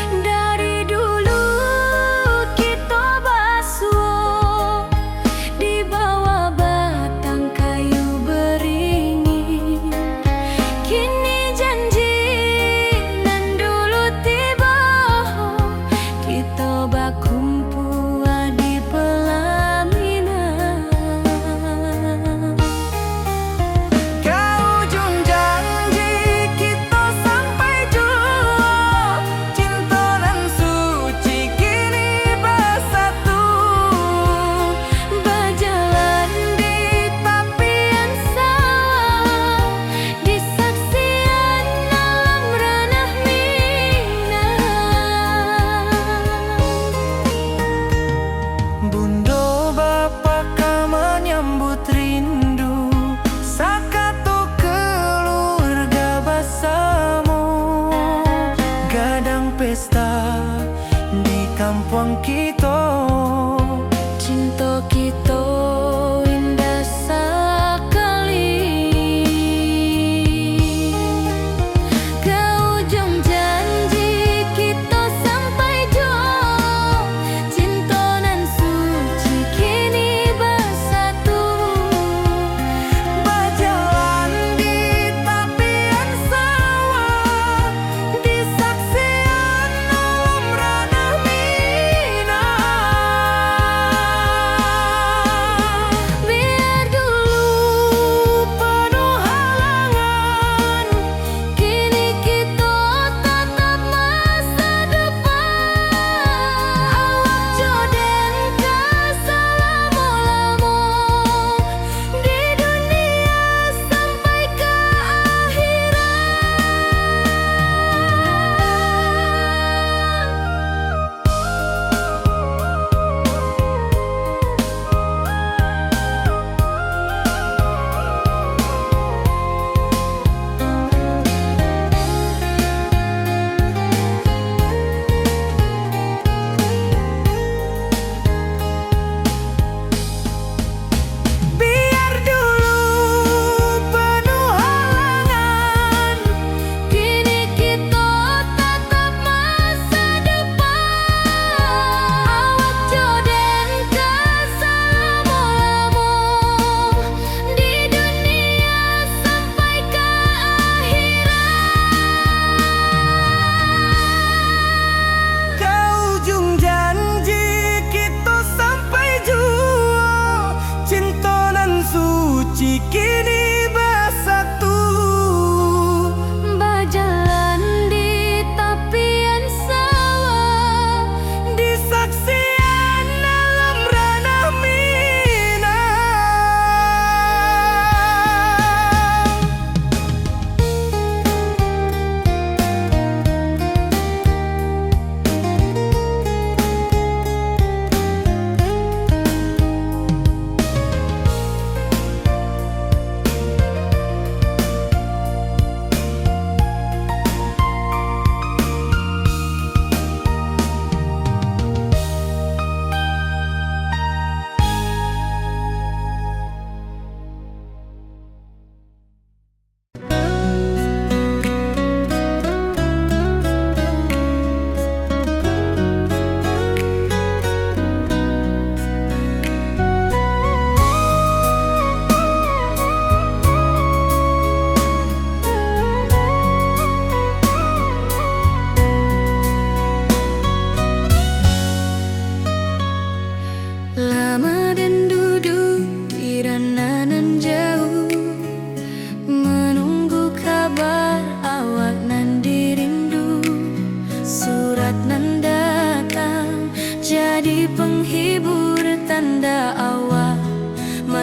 Dari dulu kita basuh di bawah batang kayu beringin. Kini janji nan dulu tiba, kita berkumpul di pelaminan. Ke ujung janji kita sampai jua, cinta dan suci kini bersatu. Berjalan di tepian sawah, di saksian alam ranah Minang. Bundo bapa menyambut rindu, sakato keluarga bersama. Gadang pesta di kampung kita, Cinta kita indah sekali. Ke ujung janji kita sampai jua, cinta nan suci kini bersatu. berjalan di tepian sawah, di saksian alam ranah Minang.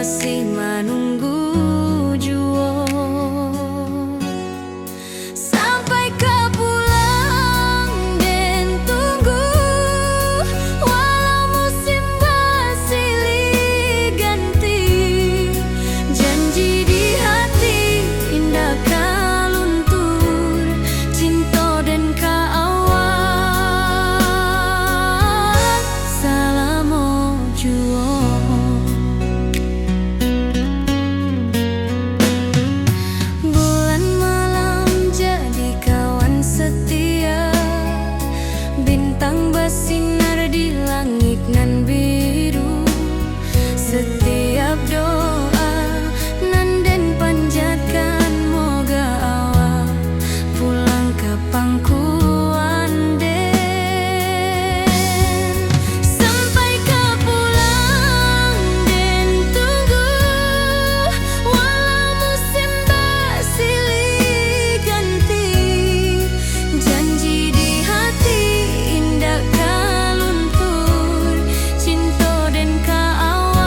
masih menunggu jua. Sampai kau pulang dan tunggu, walau musim bersilih ganti. Janji di hati indah kau luntur, cinta dan kaawak selama jua. Bulan malam jadi kawan setia, bintang bersinar di langit nan biru. Setiap doa nan den panjatkan, moga awak pulang ke pangkuan den. Sampai kau pulang dan tunggu, walau musim bersilih ganti. Janji di hati indah kau luntur, cinta dan kaawak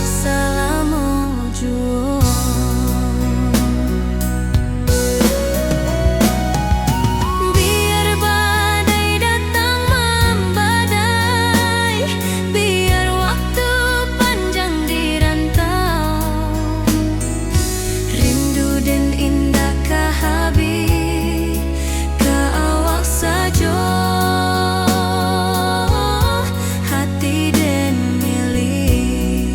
selama jua. Biar badai datang membadai, biar waktu panjang dirantau, rindu dan indah kahabis kaawak saja, hati dan milik.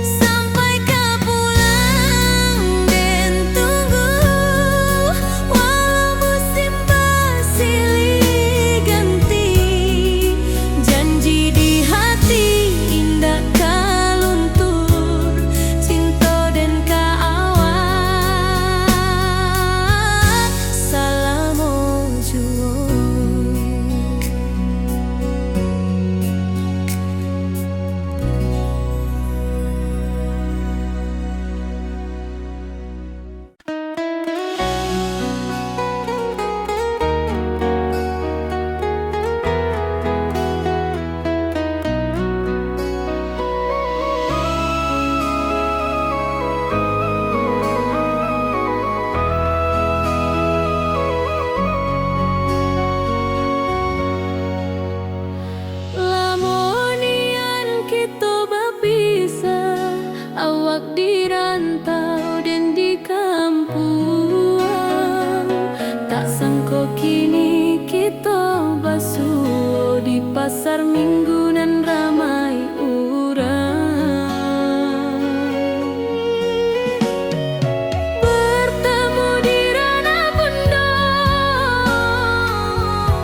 Sampai kau pulang dan tunggu, walau musim bersilih ganti. Janji di hati indah kau luntur, cinta dan kaawak selama jua. Lamonian kita berpisah, awak di rantau dan di kampuang. Tak sangka kini kita basuh di pasar minggu nan ramai urang. Bertemu di ranah bunda,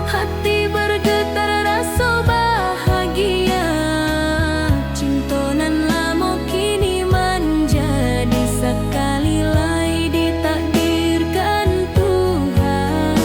hati bergetar rasa bahagia. Cinta nan lama kini menjadi sekali lagi ditakdirkan Tuhan.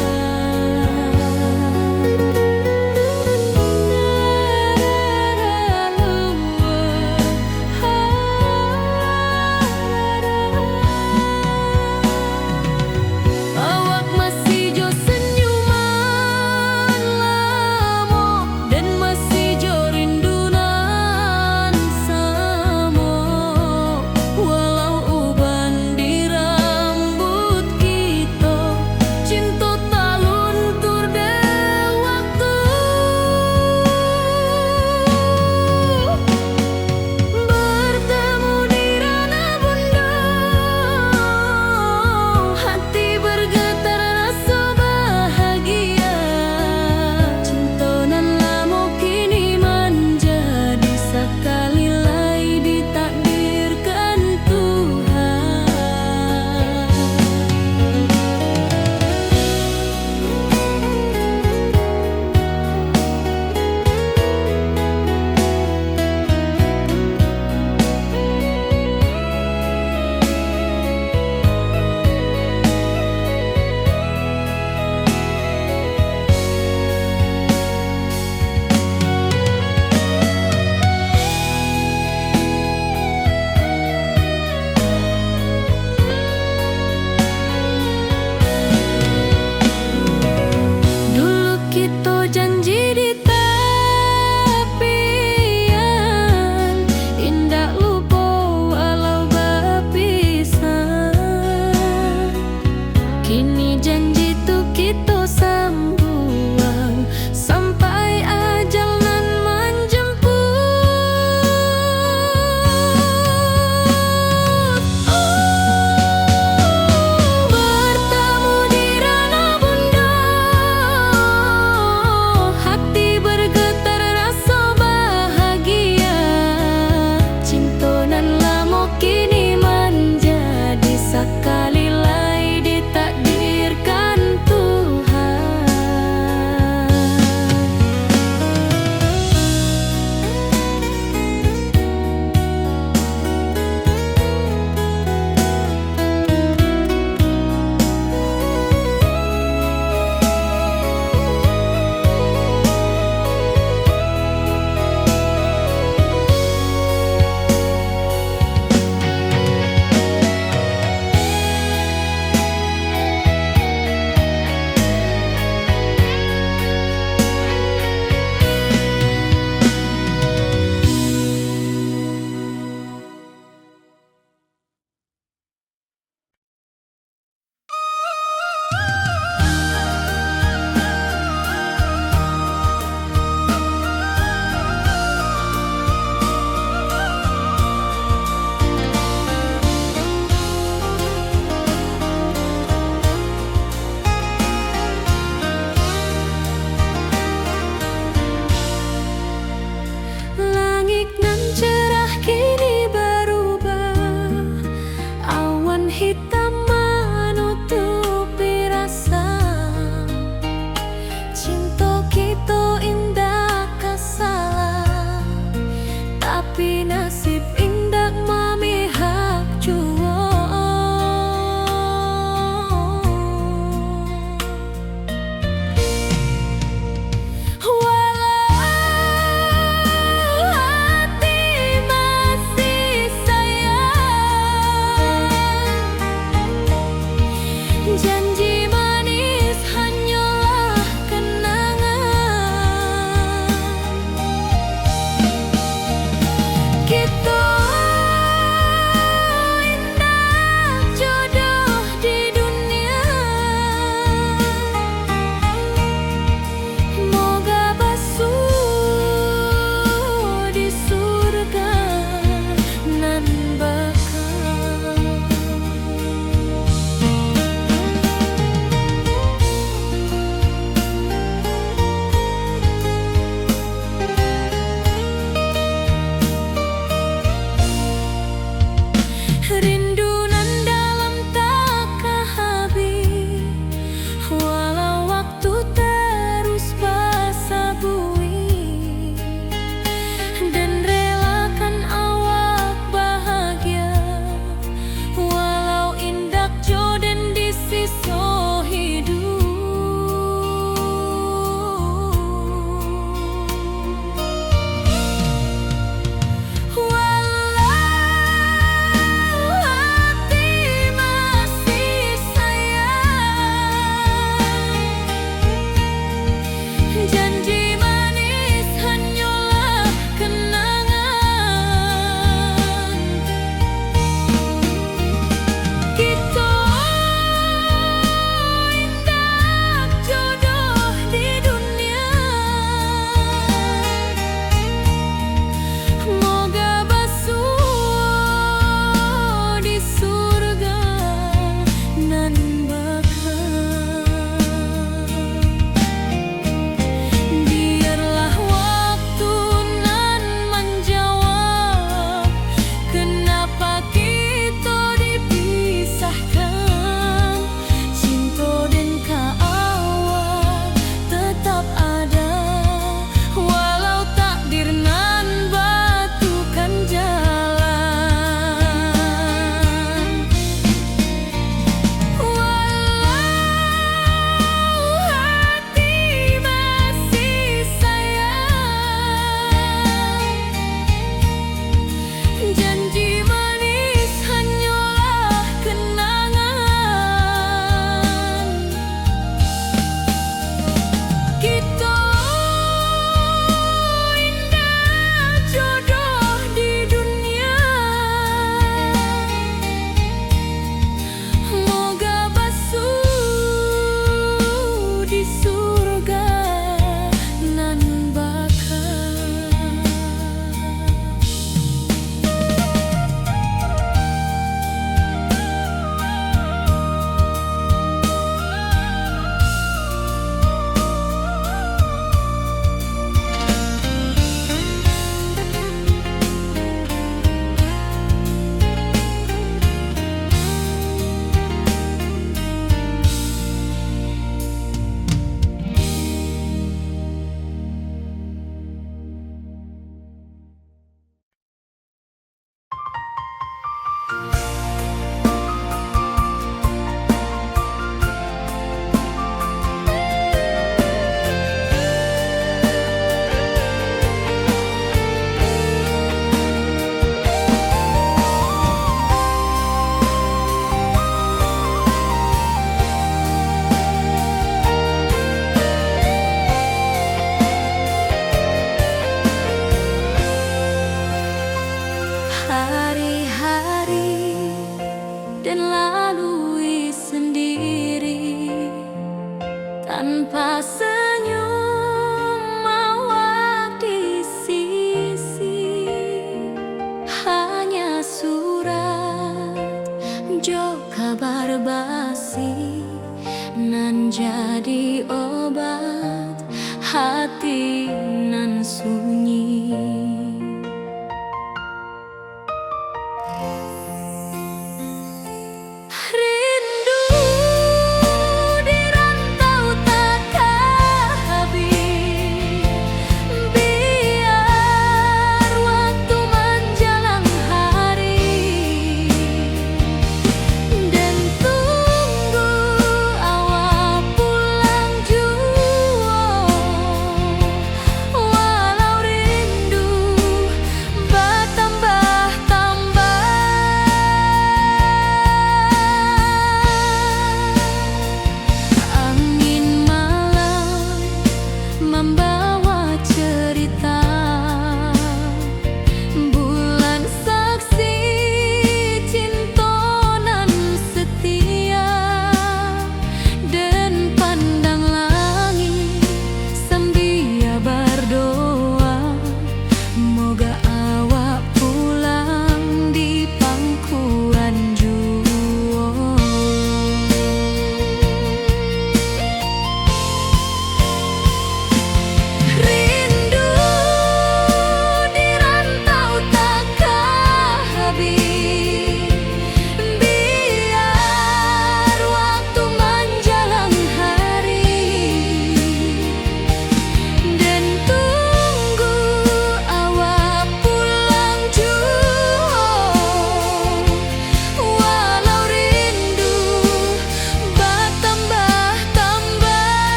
janji tuh kita sambuang sampai ajal nan menjemput. Bertemu di ranah bunda, hati bergetar rasa bahagia. Cinta nan lama kini menjadi sekali lai ditakdirkan. tanpa senyum awak di sisi, hanya surat jo kabar basi nan jadi obat hati nan sunyi. Rindu di rantau takkan habis, biar waktu menjelang hari, dan tunggu awak pulang jua, walau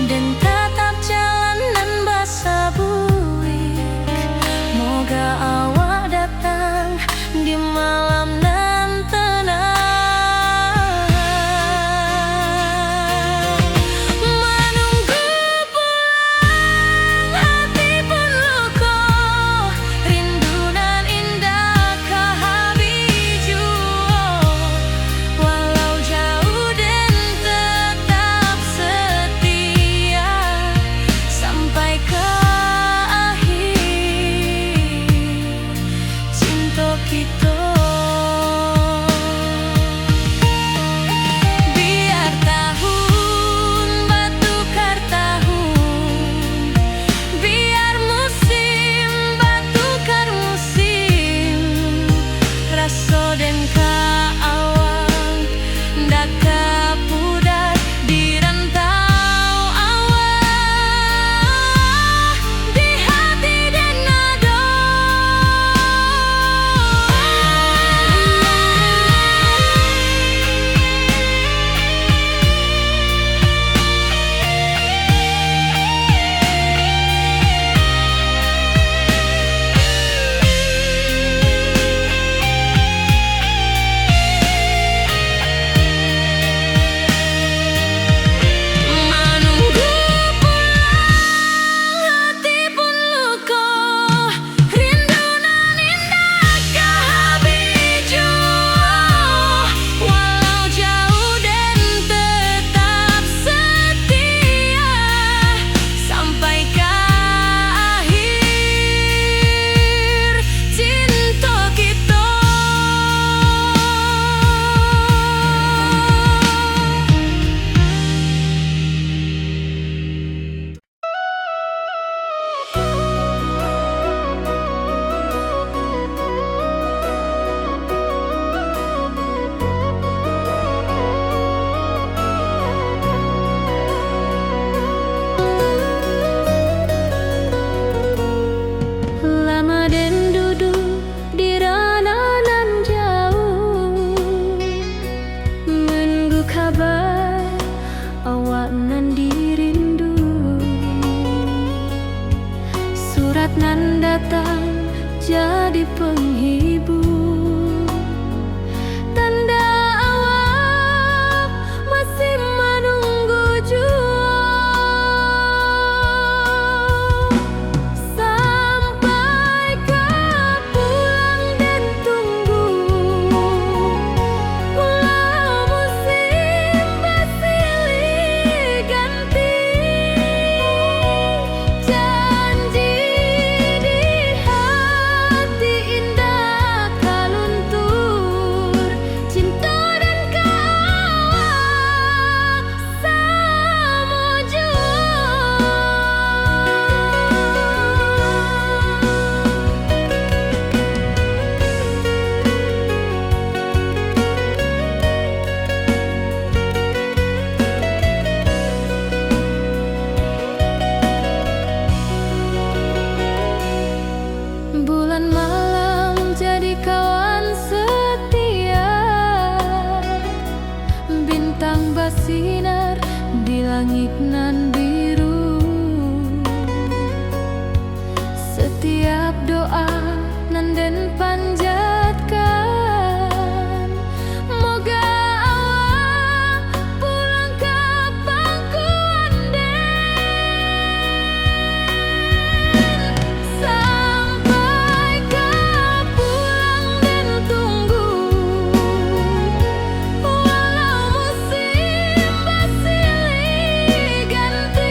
dan tatap jalanan basah buik. Moga awak datang di malam nan tenang, menunggu pulang hati pun luka, rindu nan indah kehabis walau jauh dan tetap setia sampai ke akhir cinta kita. Biar tahun batukar tahun, biar musim batukar musim, rasa dan kaawang ndak kapudar di rantau awak, di hati dan nado. Menunggu pulang hati pun luka, rindu nan indah kehabis walau jauh dan tetap setia sampai ke akhir cinta kita. Lama dan duduk di ranah nan jauh, menunggu kabar awak nan dirindu. Surat nan datang jadi penghibur, tanda awak masih menunggu jua. Sampai kau pulang dan tunggu, walau musim bersilih ganti, janji di hati indah kaluntur, cinta dan kaawak sama jua. Bulan malam jadi kawan setia, bintang bersinar di langit nan biru. Setiap doa nan den panjatkan, moga awak pulang ke pangkuan den. Sampai kau pulang dan tunggu, walau musim bersilih ganti,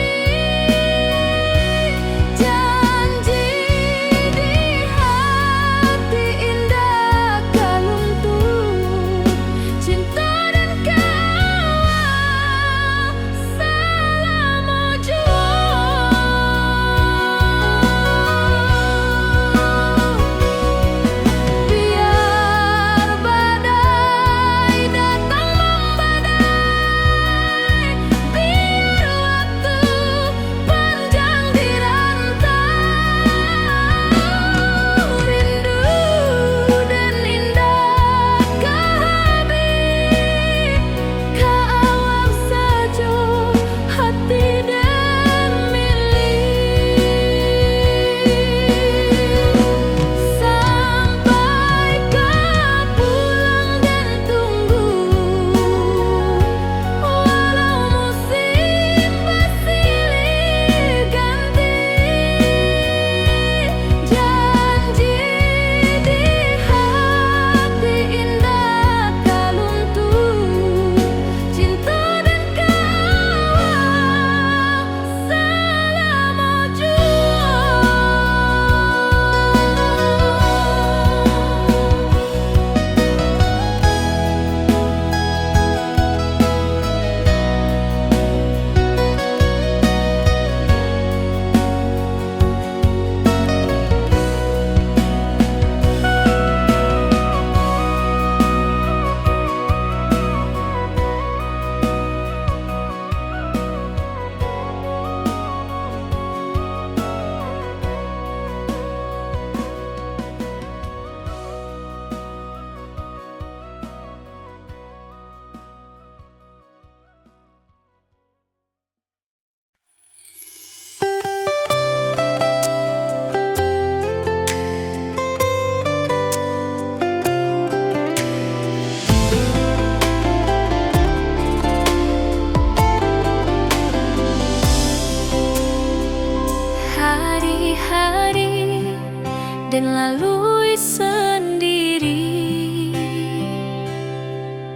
dan lalui sendiri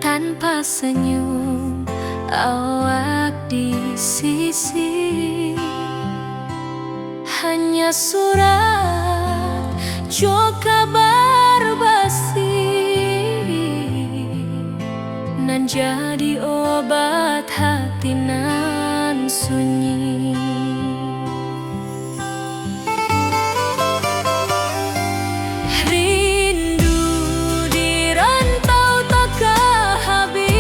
tanpa senyum awak di sisi. Hanya surat jo kabar basi nan jadi obat hati nan sunyi. Rindu di rantau takkan habis,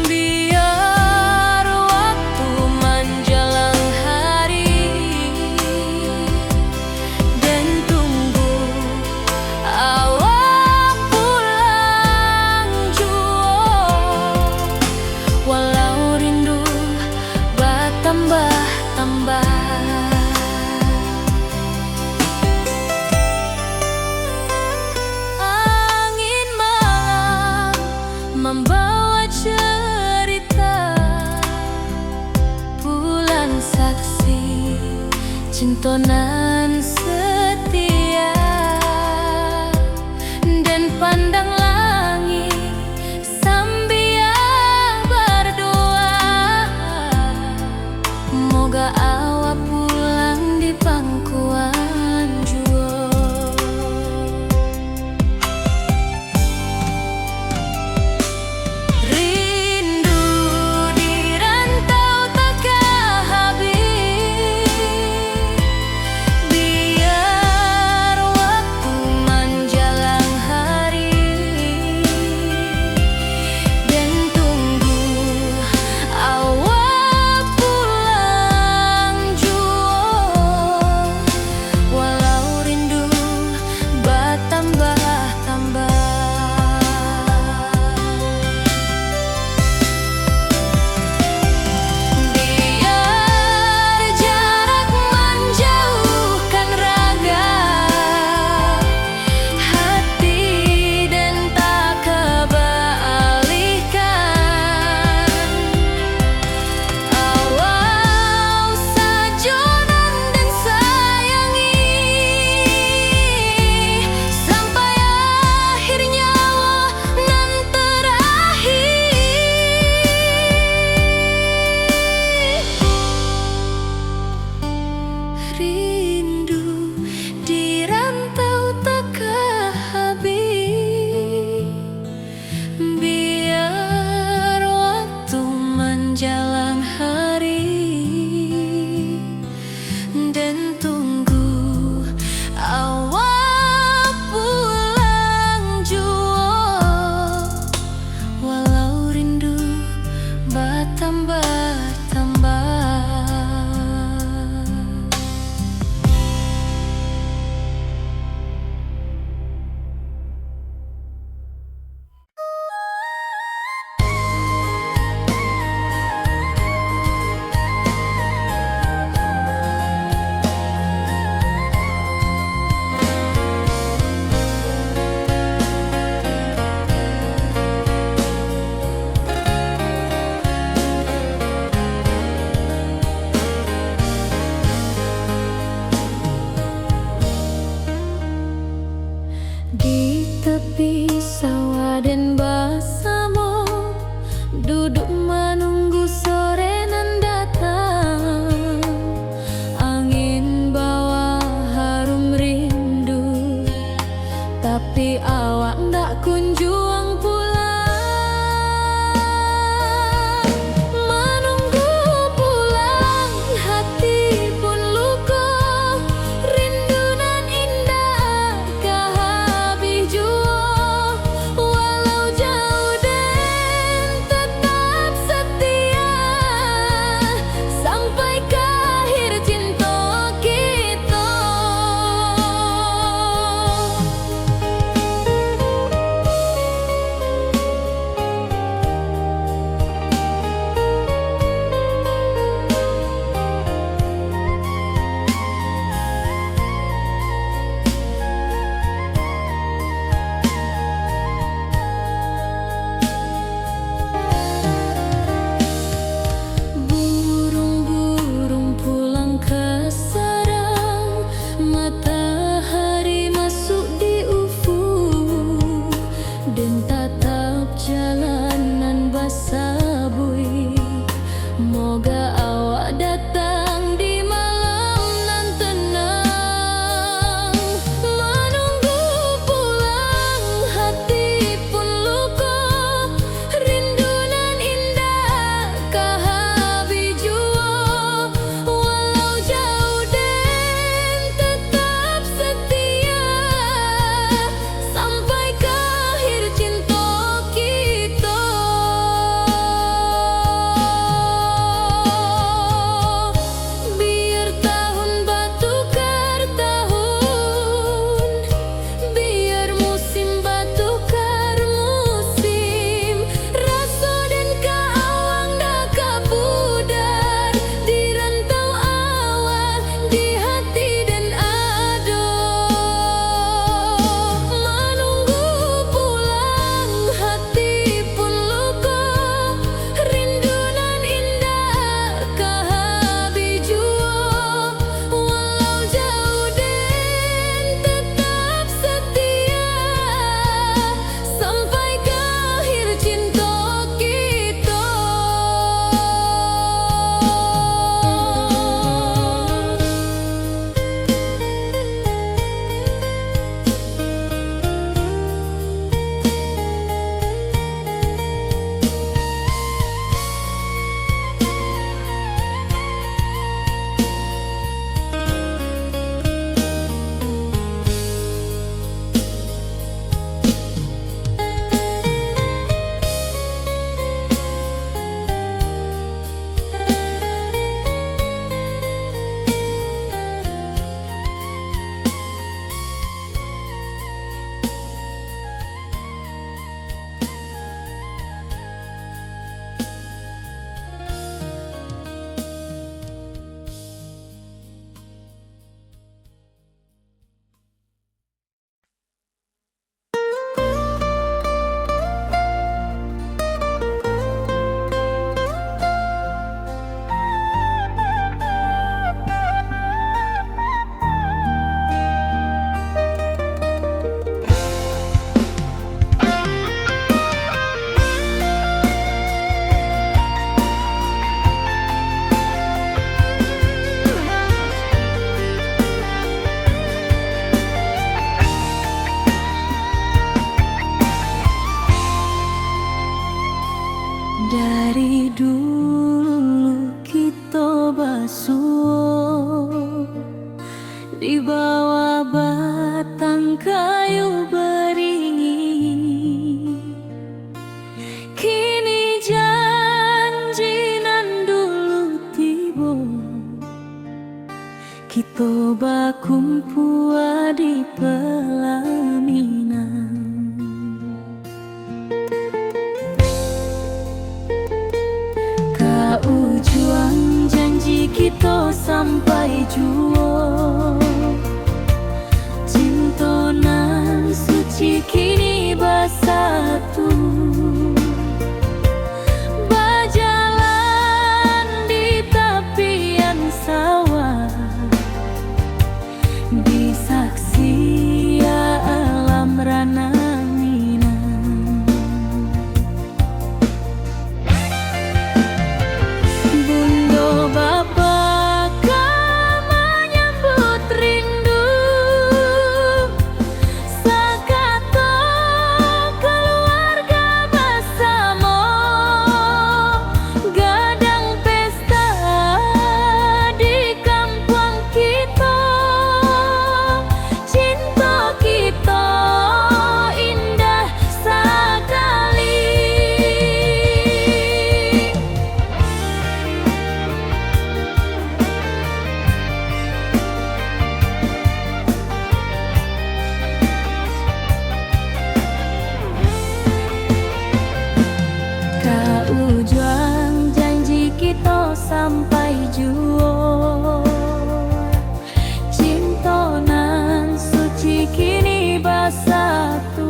biar waktu menjelang hari dan tunggu awak pulang jua. Walau rindu bertambah-tambah, angin malam membawa cerita, bulan saksi cintonan setia, dan pandang langit sambil berdoa, moga awak pulang di pangkuan jua. Rindu di rantau takkan habis, biar waktu menjelang hari dan tunggu awak pulang jua. Walau rindu bertambah-tambah, biar jarak menjauhkan raga hati dan tak kebalihkan. Awal sajonan dan sayangi sampai akhir nyawa nan terakhir. Rindu di rantau takkan habis, biar waktu menjelang hari dan tunggu awak pulang jua. Walau rindu bertambah-tambah. Kita bakumpul di pelaminan, ujung janji kita sampai jua. Cinta nan suci kini bersatu, berjalan di tepian sawah, di saksi alam rana. Ujung janji kita sampai jua. Cinta nan suci kini bersatu,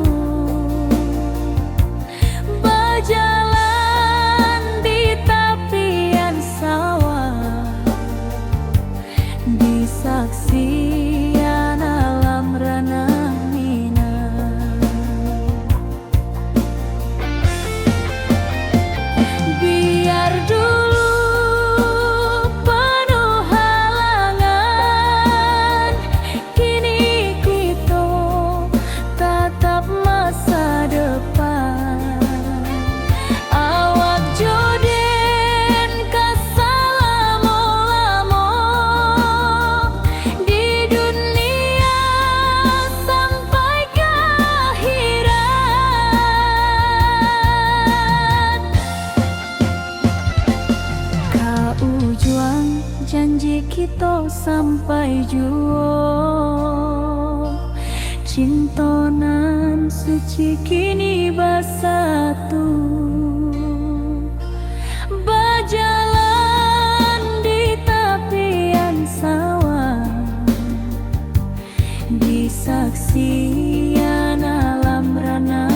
berjalan di tepian sawah, di saksian alam ranah. Biar dulu penuh halangan, kini kita tatap masa depan. Awak joden kesalamo-lamo di dunia sampai ke akhirat. Ujung janji kita sampai jua. Cinta nan suci kini bersatu, berjalan di tepian sawah, di saksian alam ranah.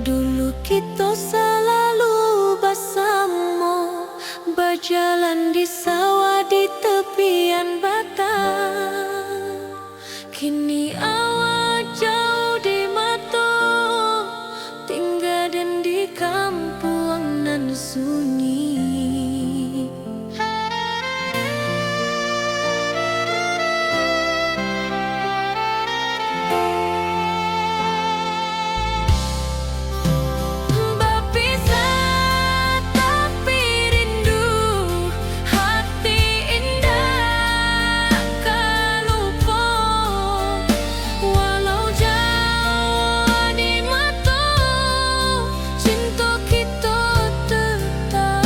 Dulu kita selalu bersama, berjalan di sawah di tepian batang. Kini awak jauh di mata, tinggal dan di kampung nan sunyi. Cinta kita tetap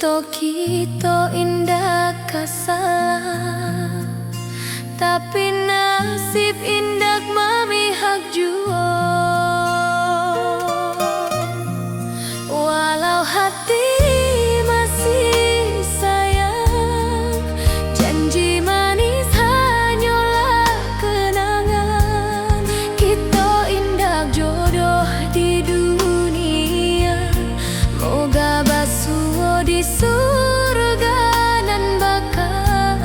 Kito indah kasalah, tapi nasib indak mamihak jua. Walau hati masih sayang, janji manis hanyalah kenangan. Kito indak jodoh di dunia, moga basuh di surga nan bakal.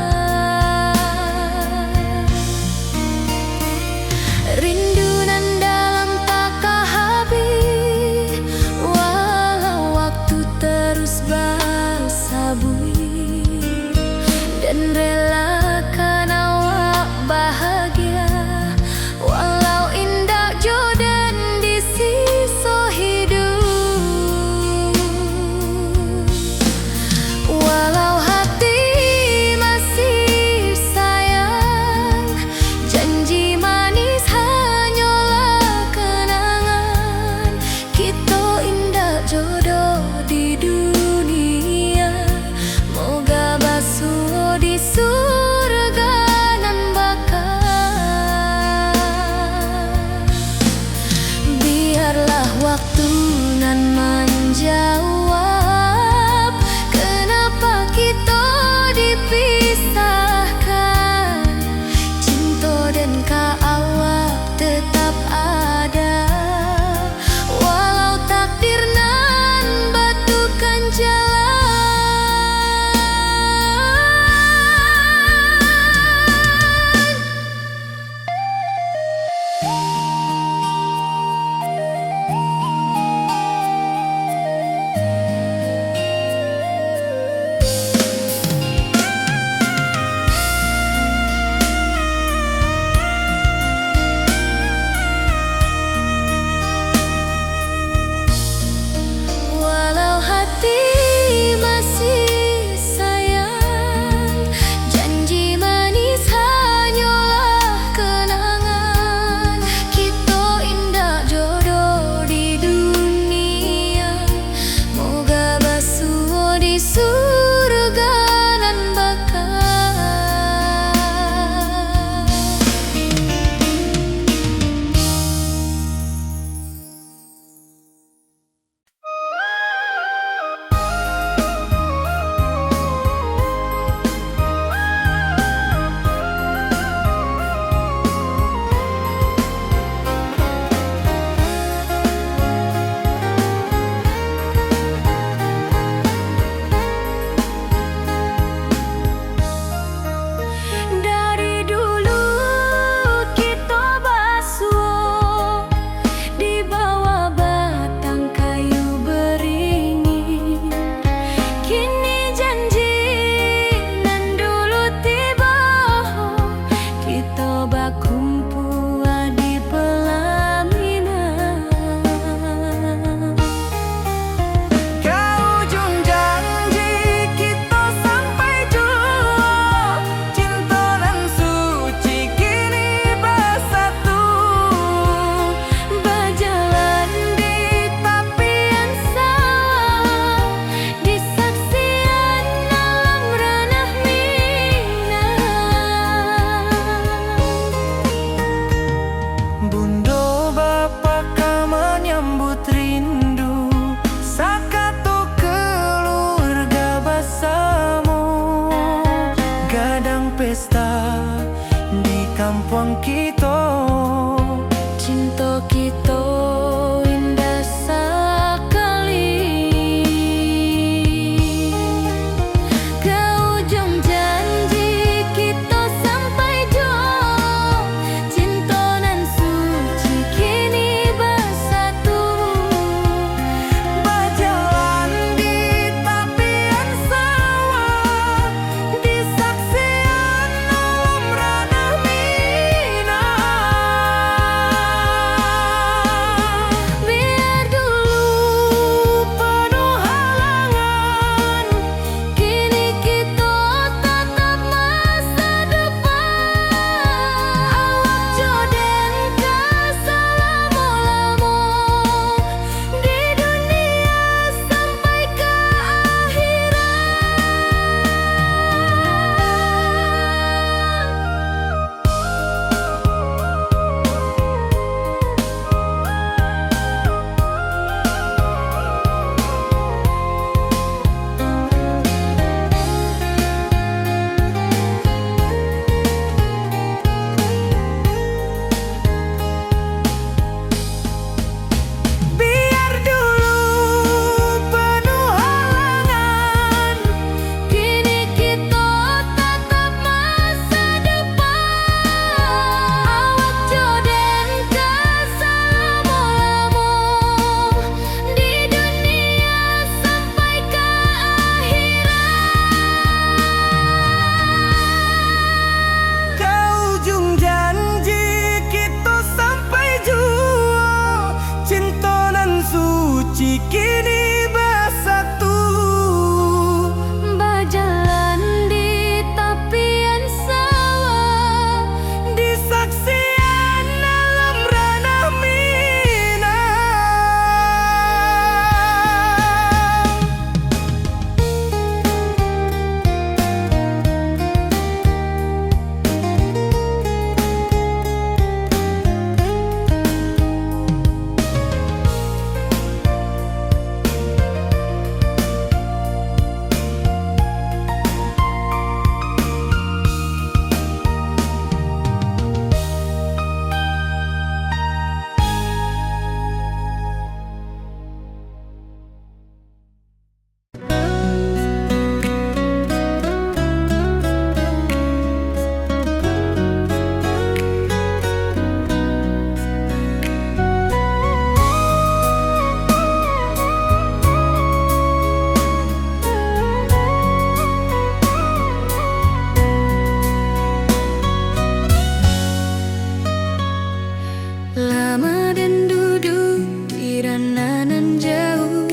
Lama dan duduk di ranah nan jauh,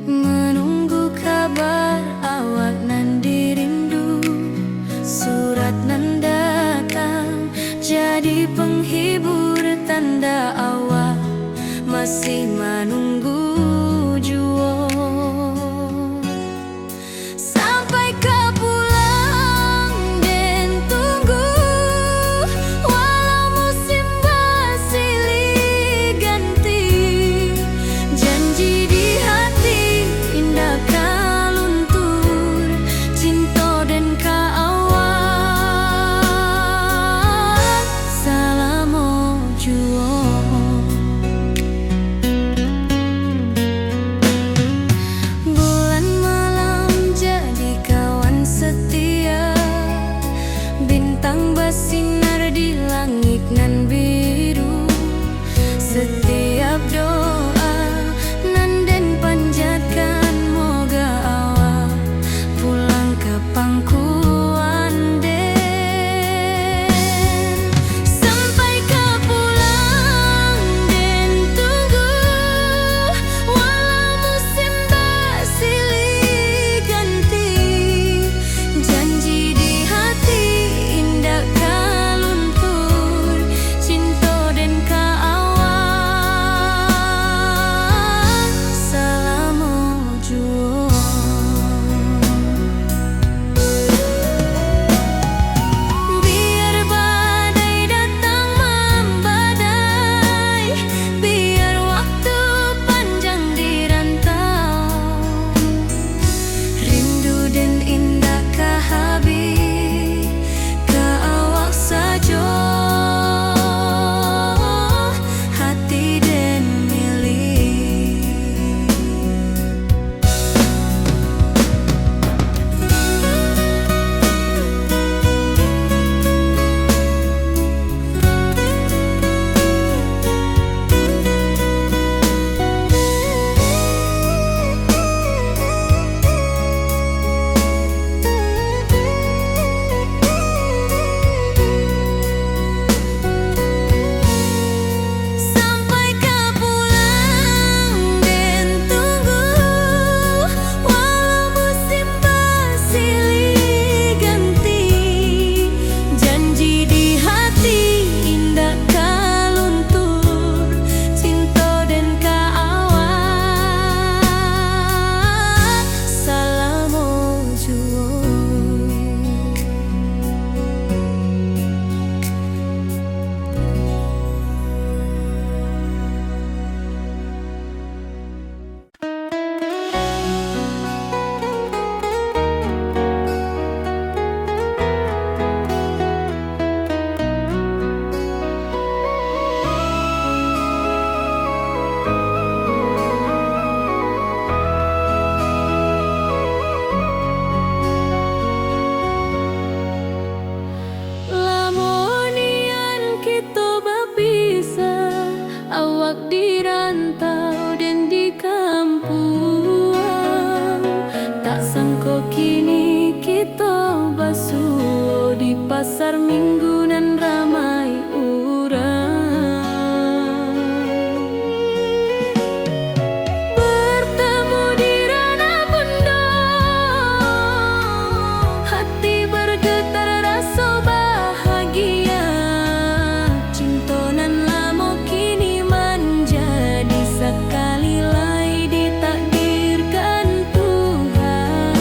menunggu kabar awak nan dirindu. Surat nan datang jadi penghibur, tanda awak masih menunggu jua. Sampai kau pulang dan tunggu, walau musim bersilih ganti. Janji di hati indah kau luntur, cinta dan kau awak selama jua. Bulan malam jadi kawan setia, bintang bersinar di langit nan biru. Setiap doa nan den panjatkan, moga awak pulang ke pangkuan den. Sampai kau pulang dan tunggu, walau musim bersilih ganti. Janji di hati indah kau luntur, cinta dan kau awak selama jua. Biar badai datang membadai, biar waktu panjang dirantau, rindu dan indah kah habis ke awak saja, hati dan milik. Sampai kau pulang dan tunggu, walau musim bersilih ganti. Janji di hati indah kau luntur, cinta dan kau awak selama jua. Lamonian kita berpisah, awak di rantau dan di kampuan. Tak sangka kini kita basuh di pasar minggu nan ramai urang. Bertemu di ranah bunda, hati bergetar rasa bahagia. Cinta nan lama kini menjadi sekali lagi ditakdirkan Tuhan.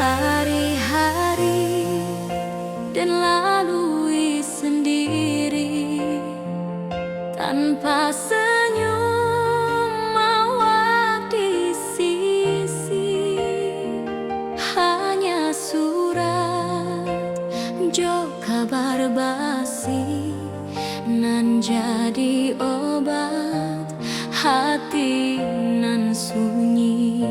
hari-hari dan lalui sendiri tanpa senyum awak di sisi, hanya surat jo kabar basi nan jadi obat hati nan sunyi.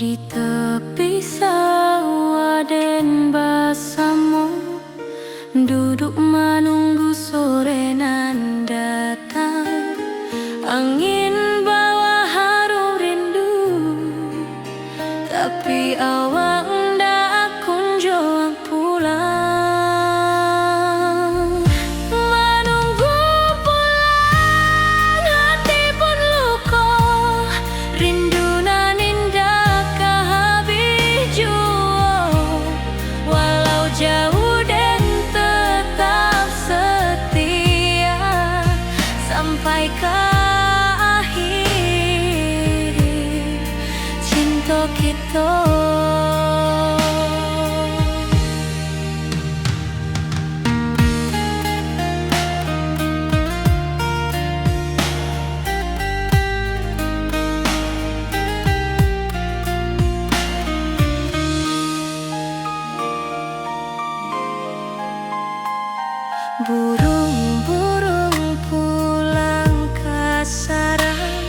Di tepi sawah den basamu, duduk menunggu sore nan datang. Angin bawa harum rindu, tapi awak ndak kunjung pulang. Menunggu pulang sampai ke akhir cinta kita. Burung-burung pulang ke sarang,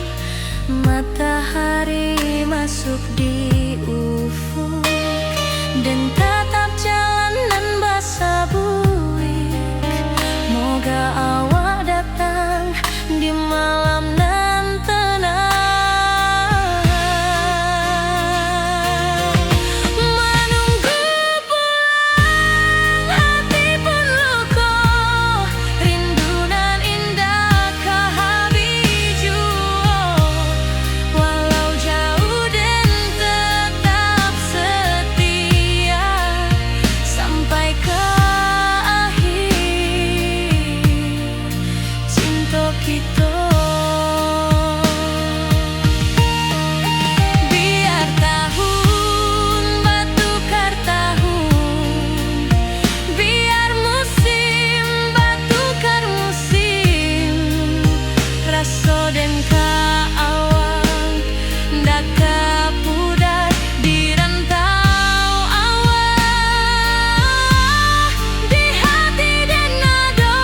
matahari masuk di ufuk, dan tatap jalanan basah buik. Moga awak datang di malam nan tenang. Menunggu pulang hati pun luka, rindu nan indah ke habiju. Walau jauh dan tetap setia sampai ke akhir cinta kita. Biar tahun batukar tahun, biar musim batukar musim, rasa dan kaawang ndak kapudar di rantau awak, di hati dan nado.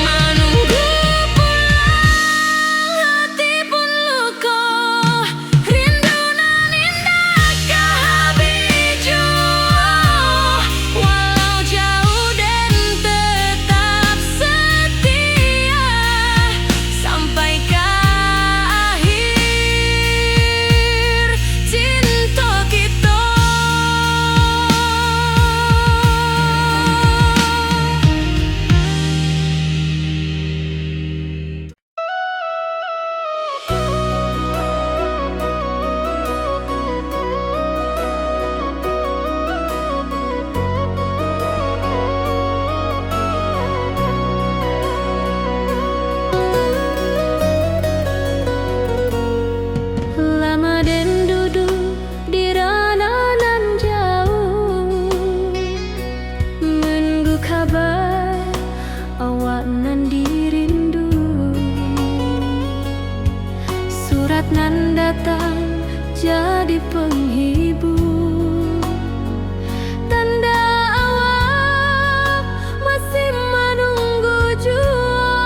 Menunggu pulang hati pun luka, rindu nan indah ke habiju. Walau jauh dan tetap setia sampai ke akhir cinta kita. Lama dan duduk di rananan jauh, menunggu kabar awak nan dirindu. Surat nan datang jadi penghibur, tanda awak masih menunggu jua.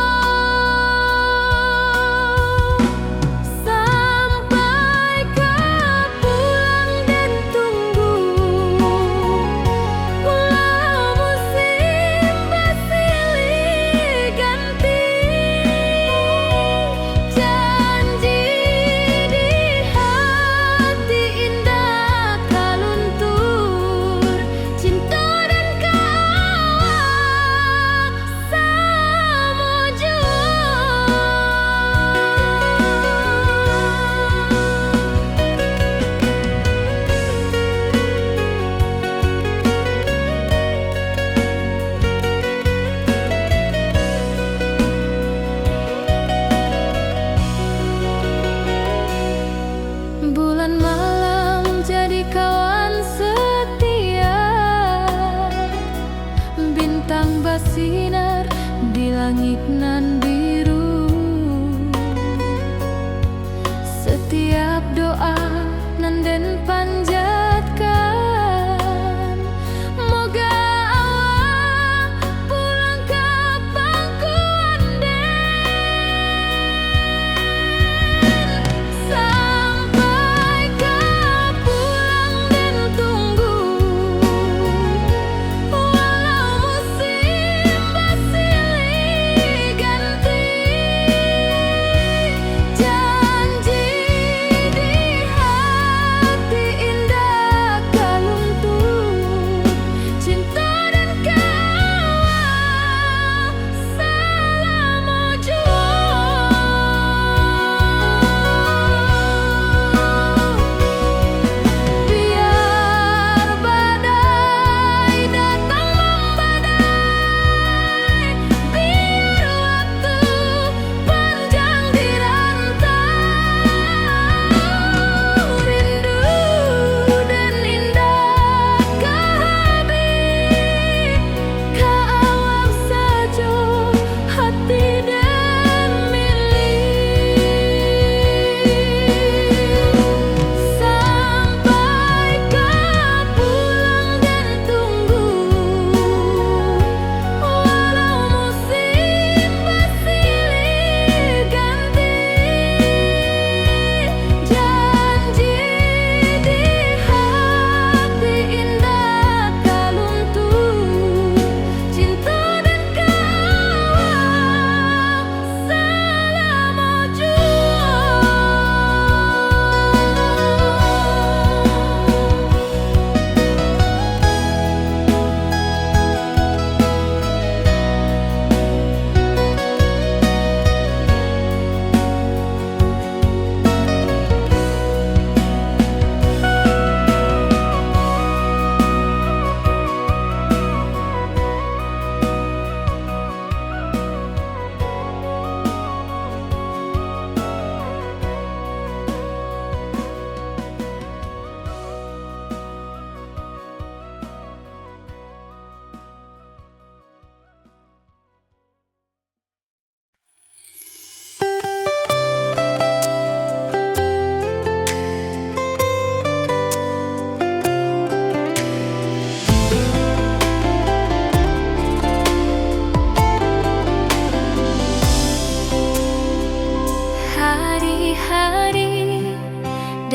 Sampai ke pulang dan tunggu, walau musim bersilih ganti, janji di hati indah kaluntur, cinta dan kaawak sama jua. Bulan malam jadi kawan setia, bintang bersinar di langit nan biru. Setiap doa nan den panjatkan, moga awak pulang ke pangkuan den. Sampai ke pulang dan tunggu, walau musim bersilih ganti, janji di hati indah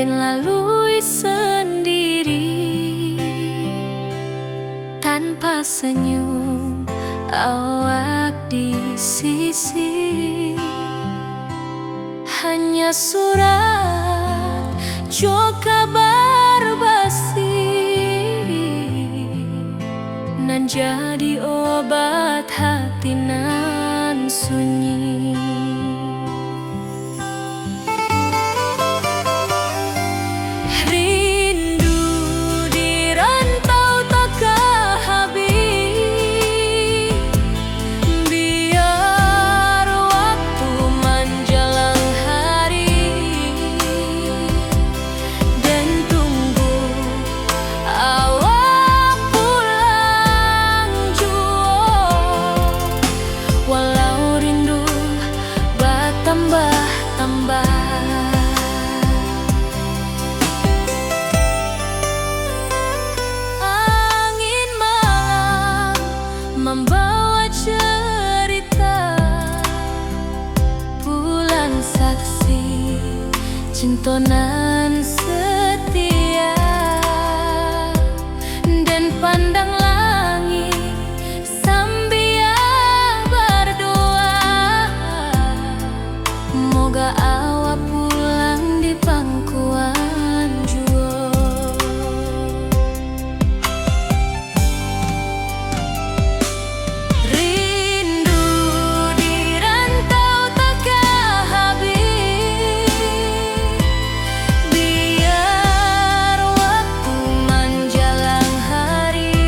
dan lalui sendiri tanpa senyum awak di sisi. Hanya surat jo kabar basi nan jadi obat hati nan sunyi. Rindu di rantau takkan habis, biar waktu menjelang hari dan tunggu awak pulang jua. Walau rindu bertambah-tambah, angin malam membawa cerita bulan saksi cintonan setia, dan pandang langit sambil berdoa, moga awak pulang di pangkuan jua. Rindu di rantau takkan habis, biar waktu menjelang hari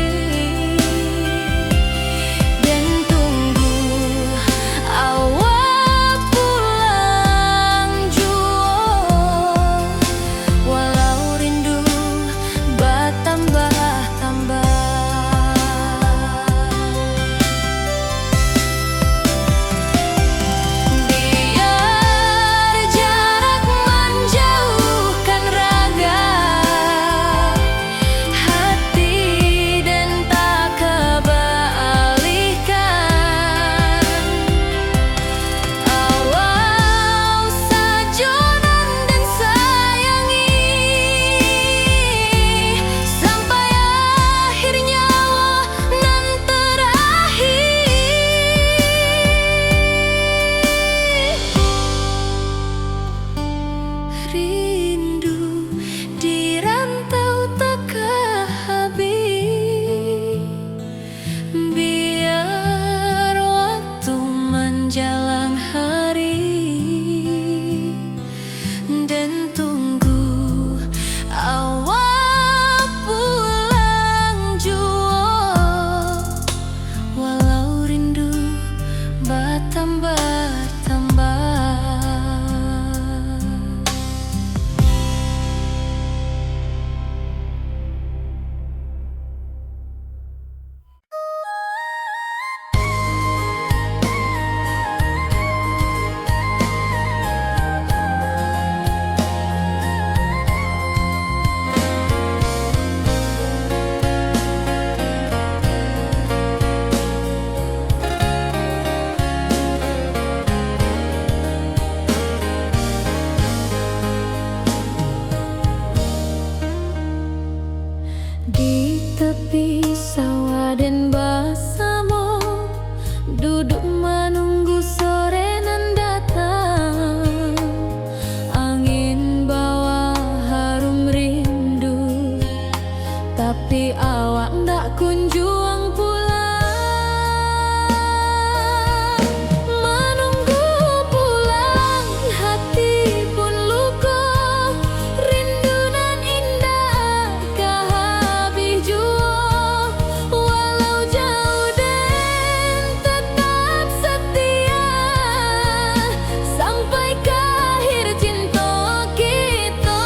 dan tunggu awak pulang jua. Walau rindu bertambah-tambah, biar jarak menjauhkan raga hati dan tak kebalihkan. Awal sajonan dan sayangi sampai akhir nyawa nan terakhir. Rindu di rantau takkan habis, biar waktu menjelang hari dan tunggu awak pulang jua. Walau rindu bertambah-tambah. Di tepi sawah dan bersama duduk menunggu sore nan datang. Angin bawa harum rindu, tapi awak ndak kunjung pulang. Menunggu pulang hati pun luka, rindu nan indah kah habis jua. Walau jauh dan tetap setia sampai ke akhir cinta kita.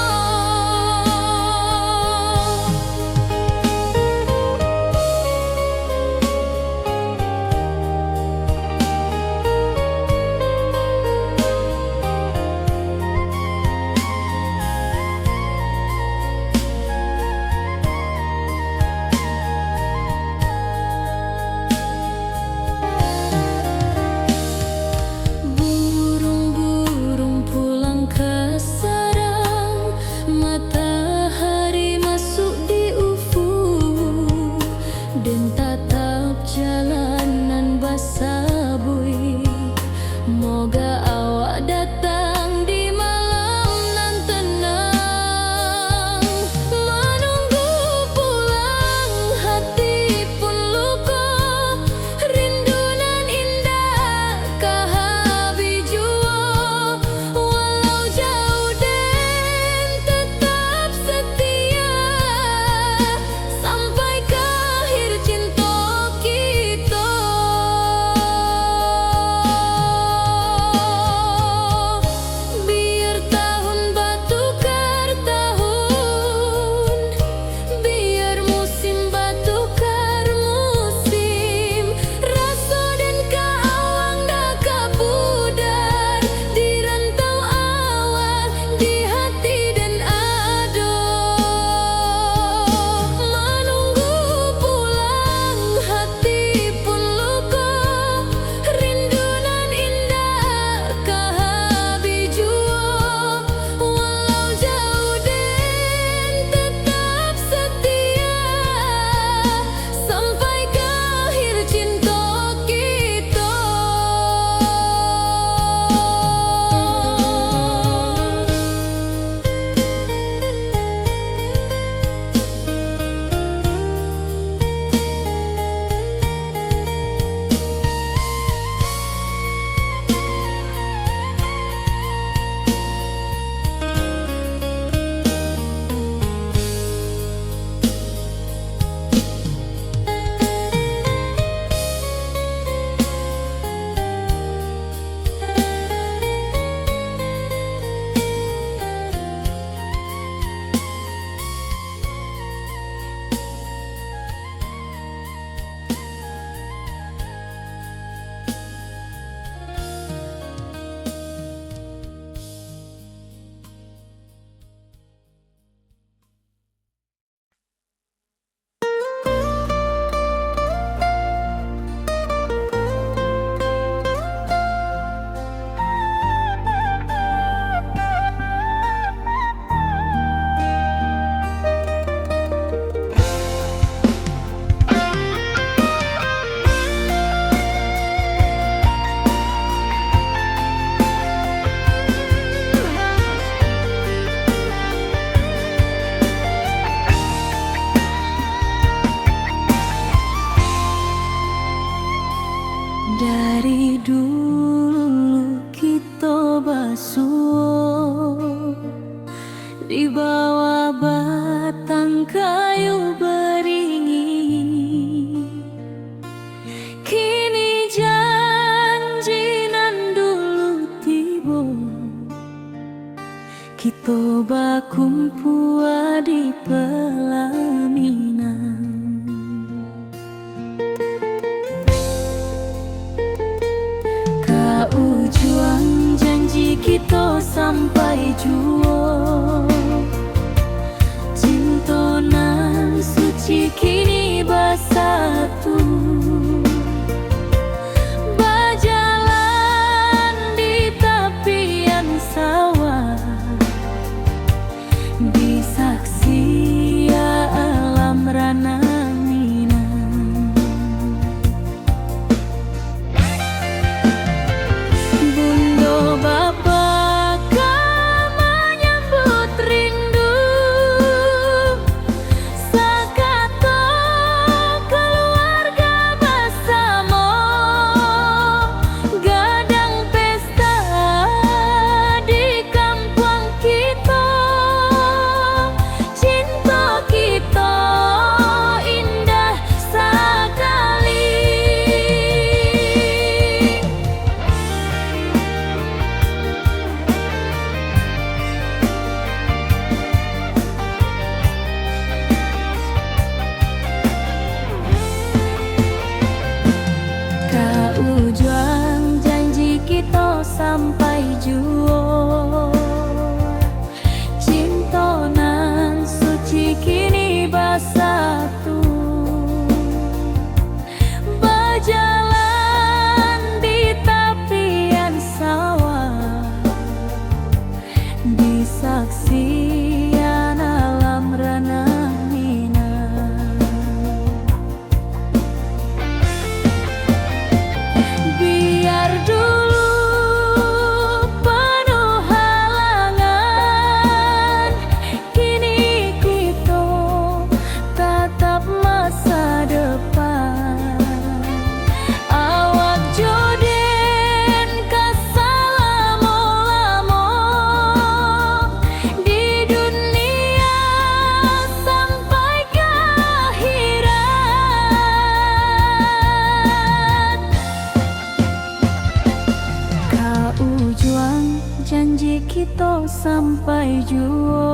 sampai juo,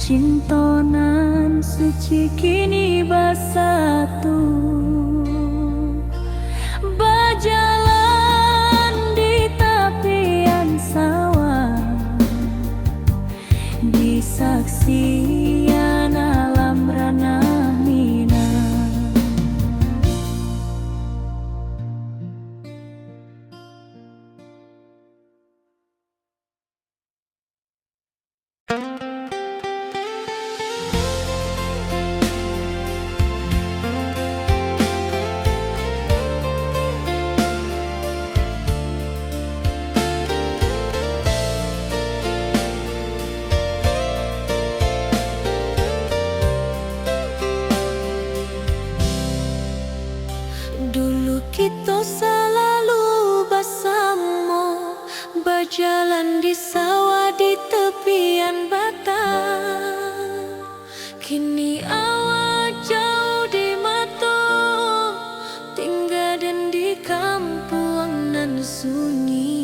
cintonan suci kini bersatu. Berjalan di tepian sawah, di saksian alam ranah Minang. Dulu kita selalu bersama, berjalan di sawah di tepian batang. Kini awak jauh di mata, tinggal dan di kampung nan sunyi.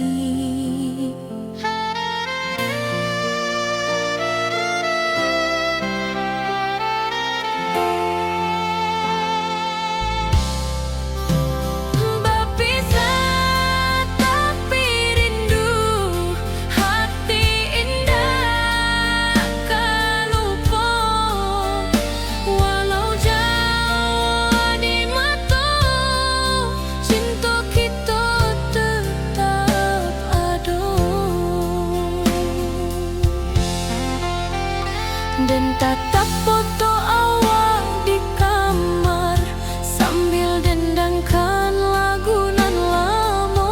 Dan tatap foto awak di kamar sambil dendangkan lagu nan lama.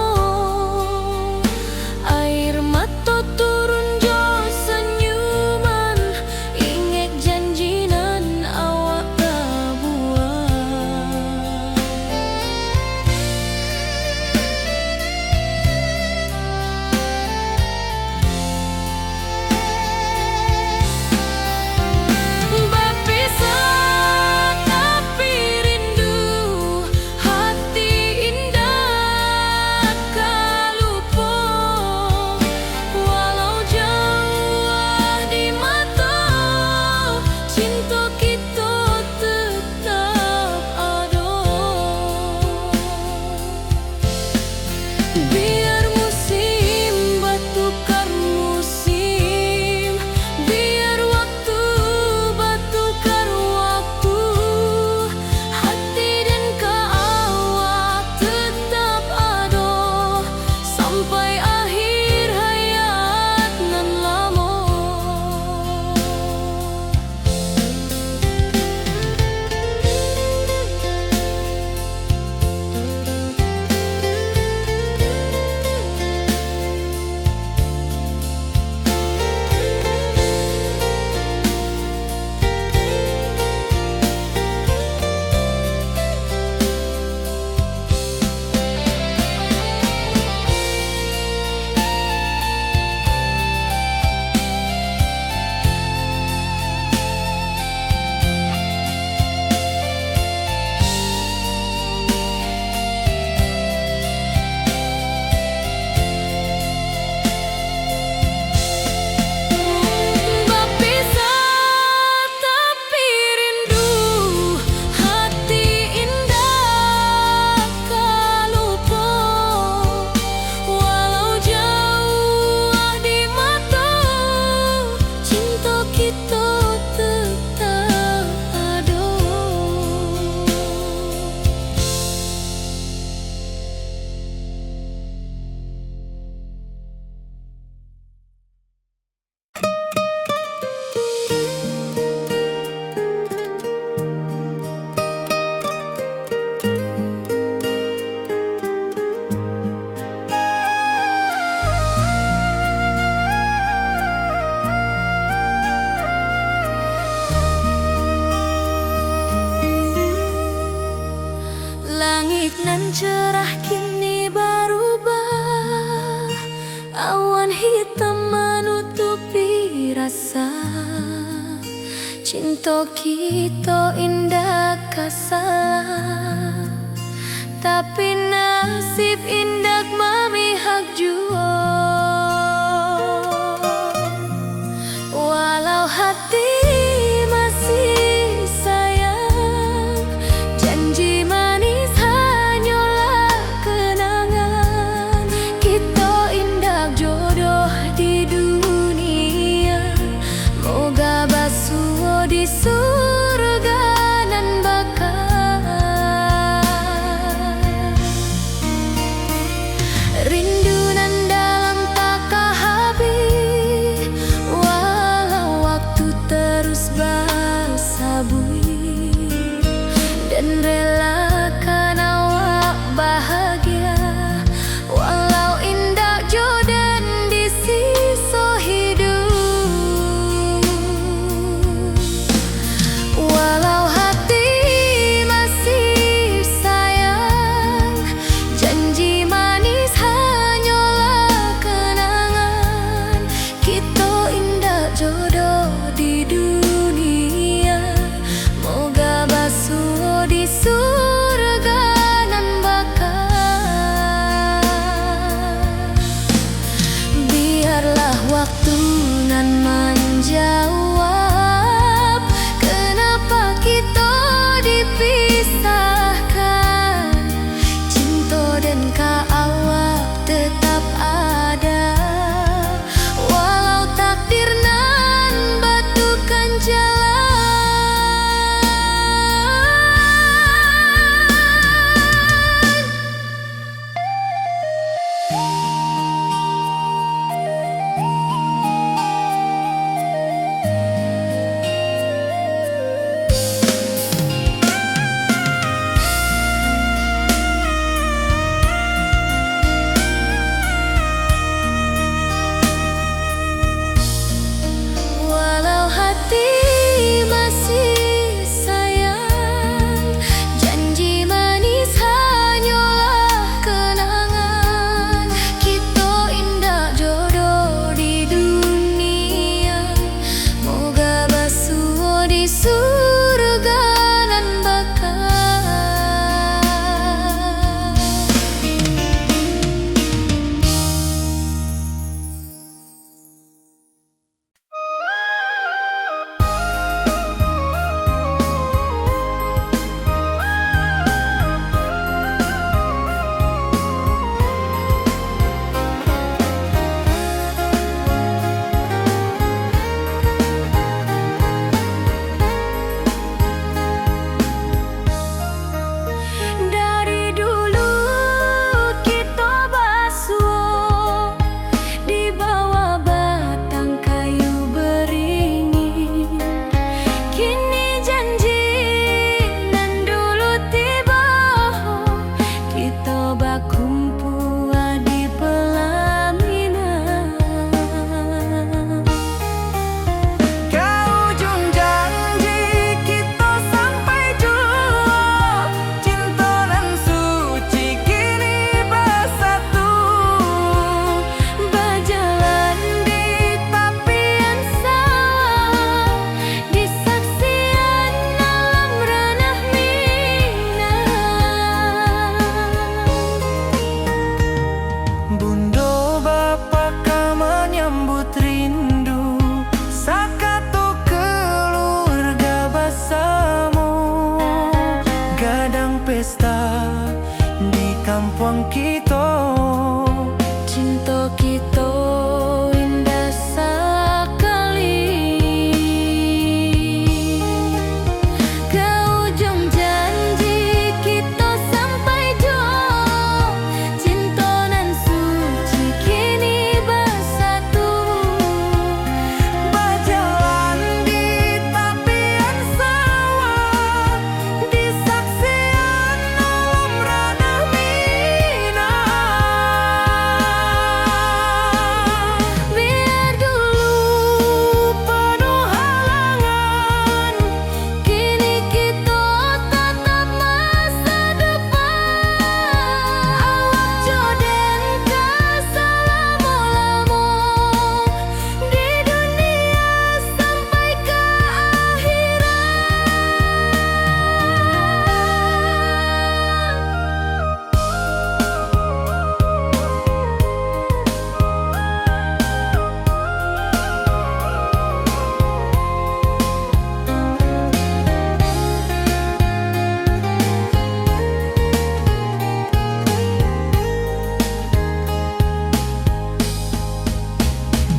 Air mata turun jo senyuman, ingat janji nan awak buat. Biar musim bertukar musim, biar waktu bertukar waktu, hati dan keawak tetap ada sampai akhir hayat nan lama. Langit nan cerah kini berubah, awan hitam menutupi rasa. Cinta kita indah kasalah, tapi nasib indah memihak jua. kampung kita. Cinta kita indah sekali. Ke ujung janji kita sampai jauh. Cinta nan suci kini bersatu. Berjalan di tepian sawah, di saksian alam ranah Minang. Biar dulu penuh halangan, kini kita tatap masa depan. Awak joden ke selama-lama di dunia sampai ke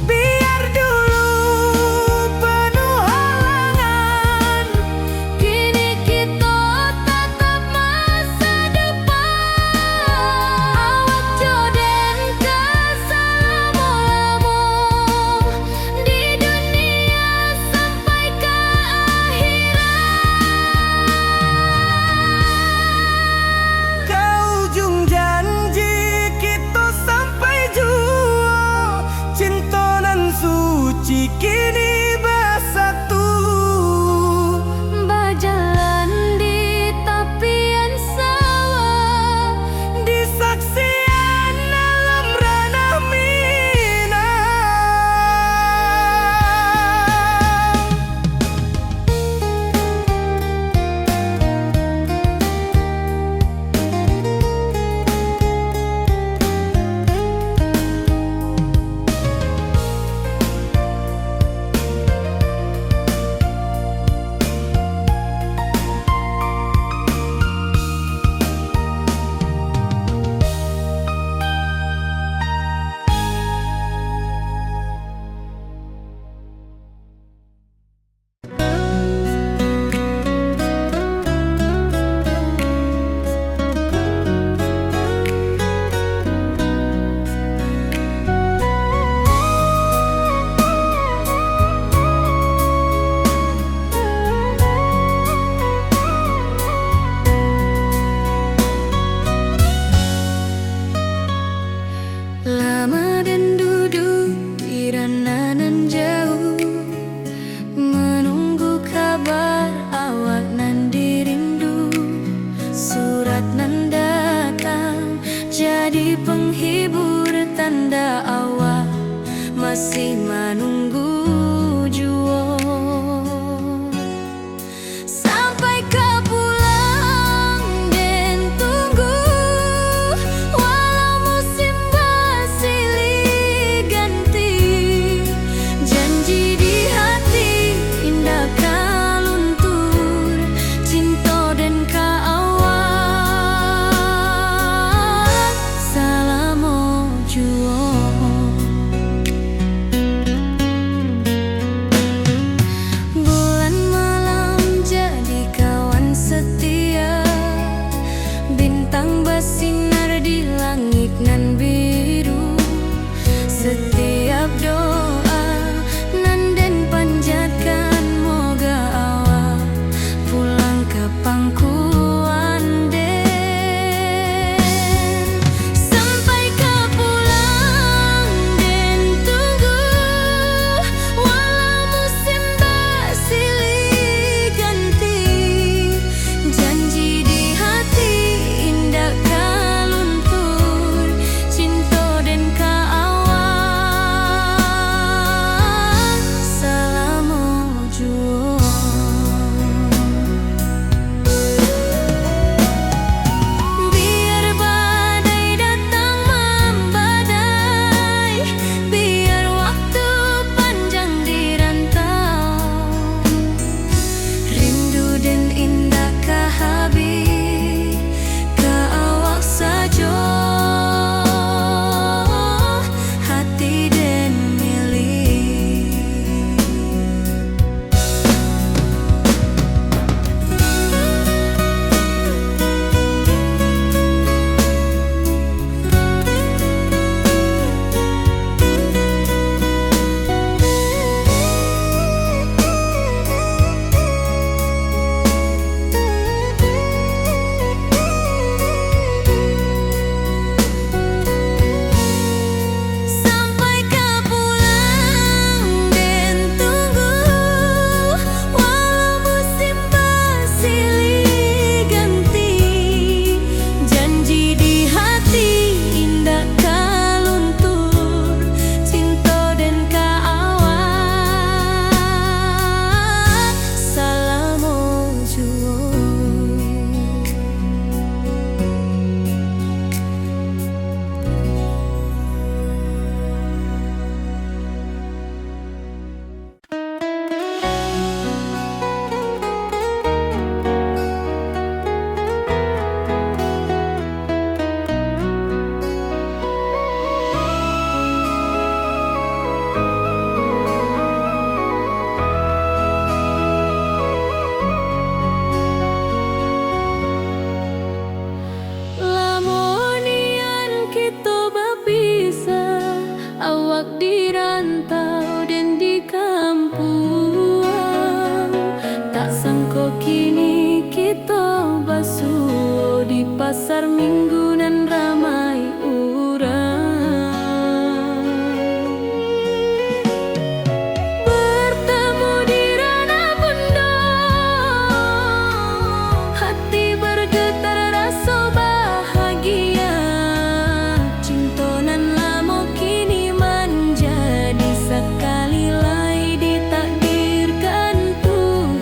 Biar dulu penuh halangan, kini kita tatap masa depan. Awak joden ke selama-lama di dunia sampai ke ke ujung janji kita sampai jua. Cinta nan suci kini bersatu. berjalan di tepian sawah. Di saksian alam ranah Minang. Lama dan duduk di ranah nan jauh, menunggu kabar awak nan dirindu. Surat nan datang jadi penghibur, tanda awak masih menunggu jua. Sampai kau pulang dan tunggu, walau musim bersilih ganti. Janji di hati indah kau luntur, cinta dan kau awak selama jua. kita basuh di pasar minggu nan ramai urang. Bertemu di ranah bunda, hati bergetar rasa bahagia. Cinta nan lama kini menjadi sekali lagi ditakdirkan Tuhan.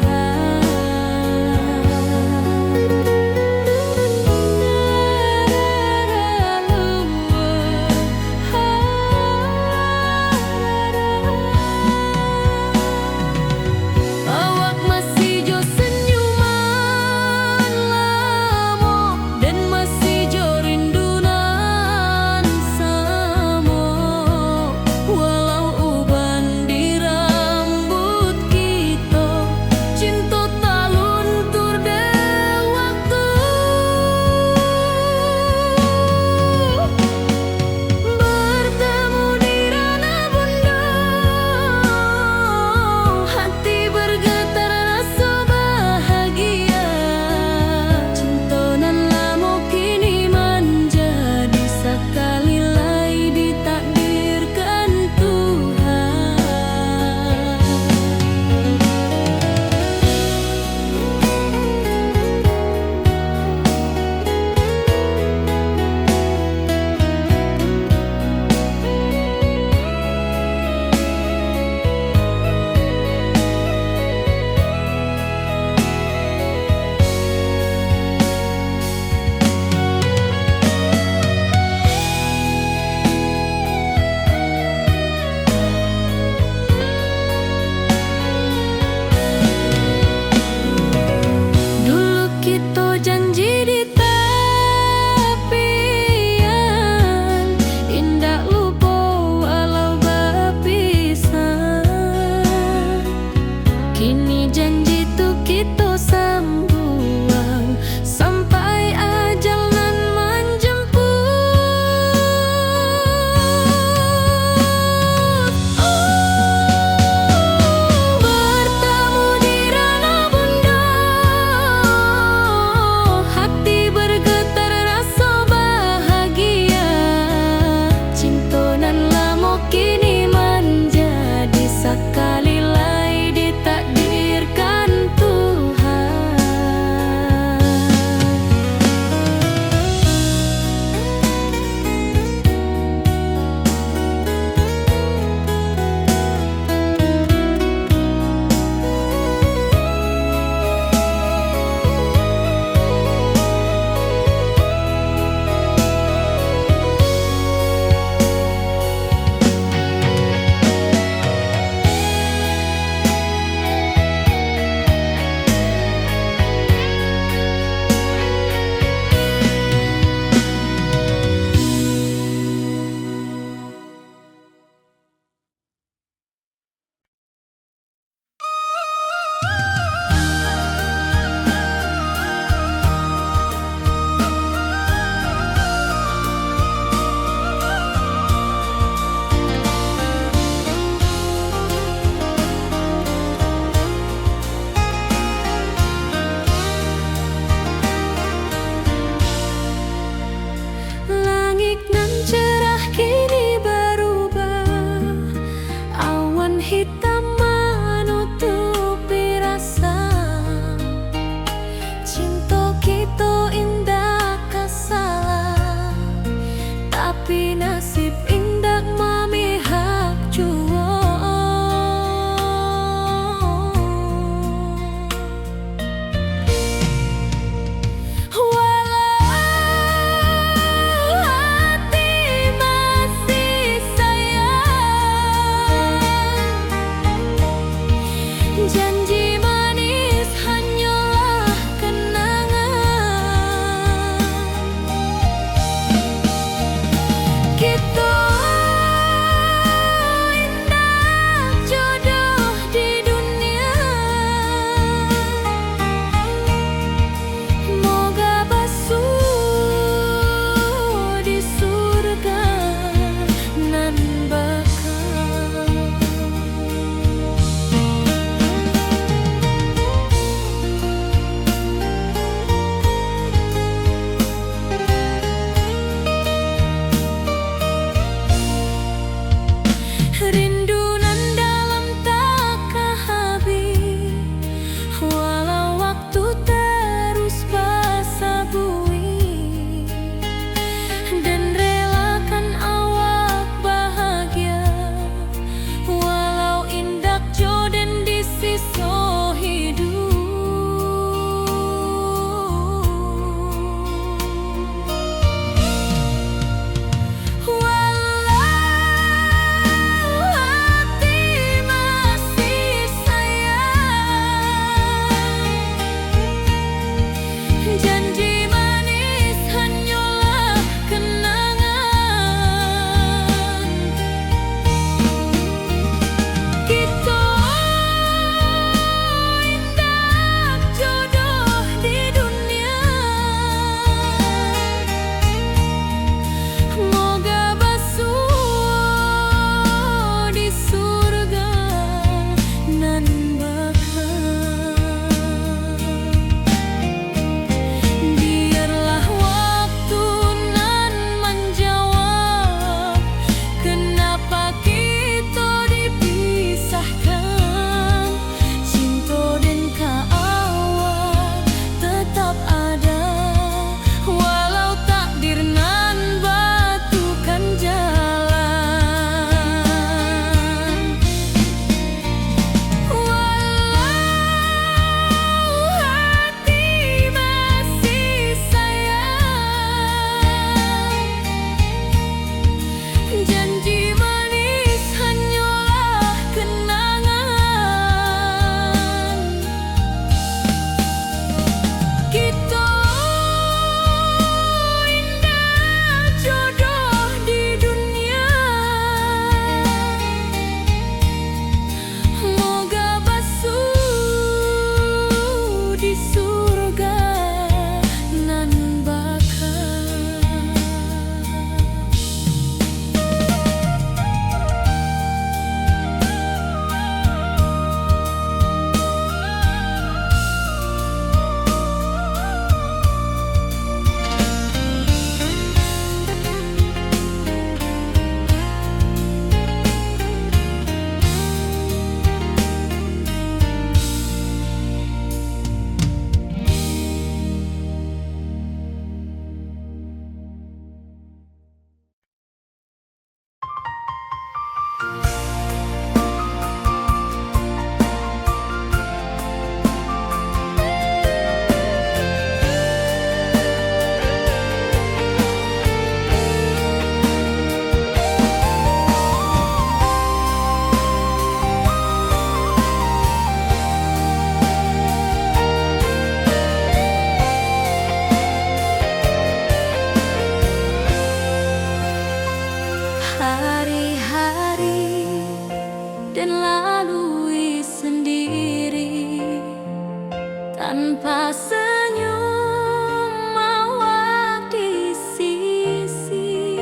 tanpa senyum awak di sisi,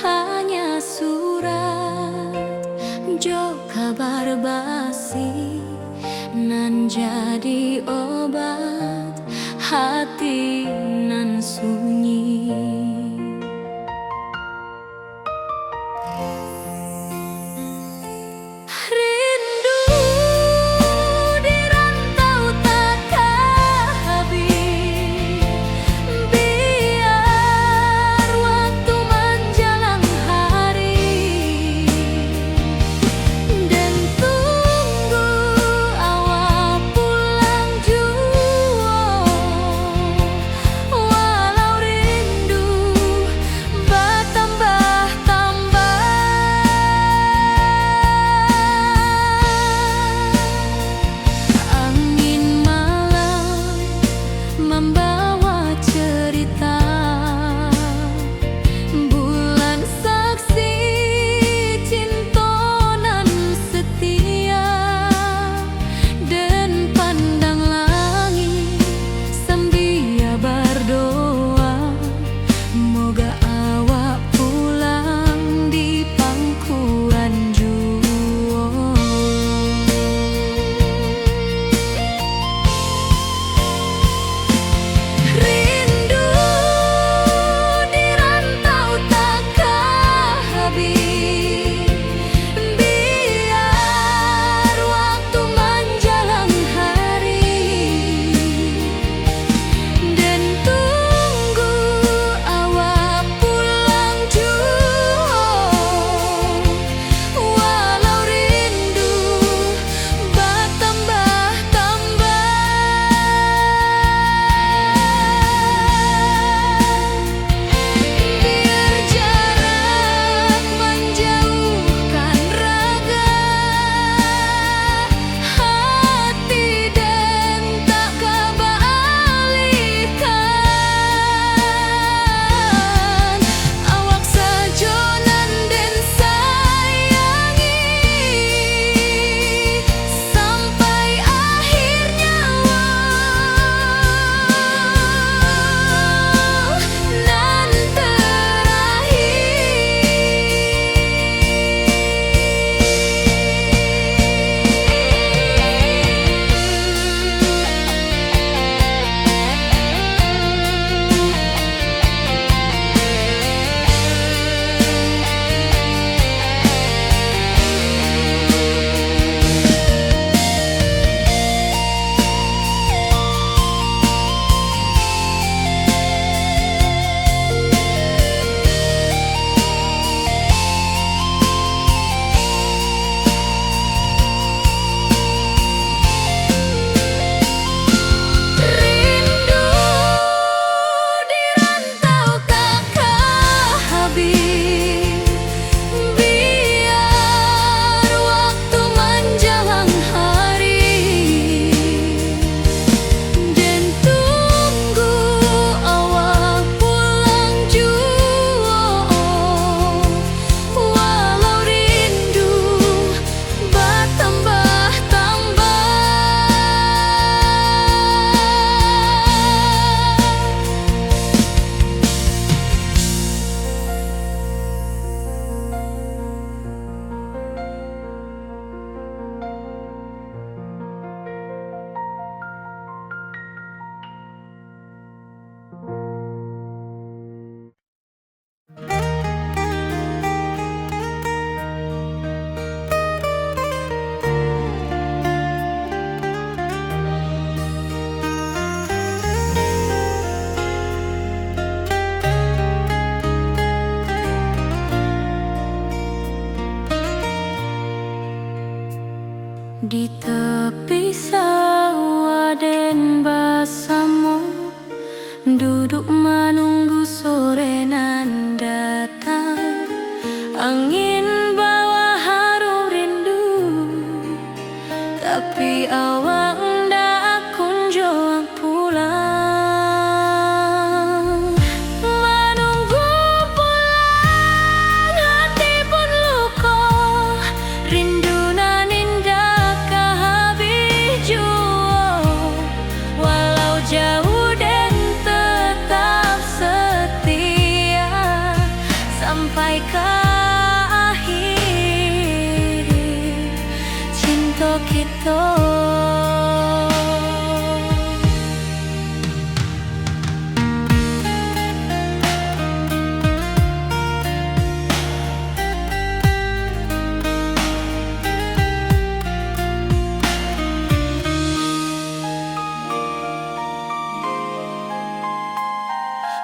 hanya surat jo kabar basi nan jadi obat hati nan sunyi. Rindu di rantau tak habis, biar waktu menjelang hari, dan tunggu awak pulang jua, walau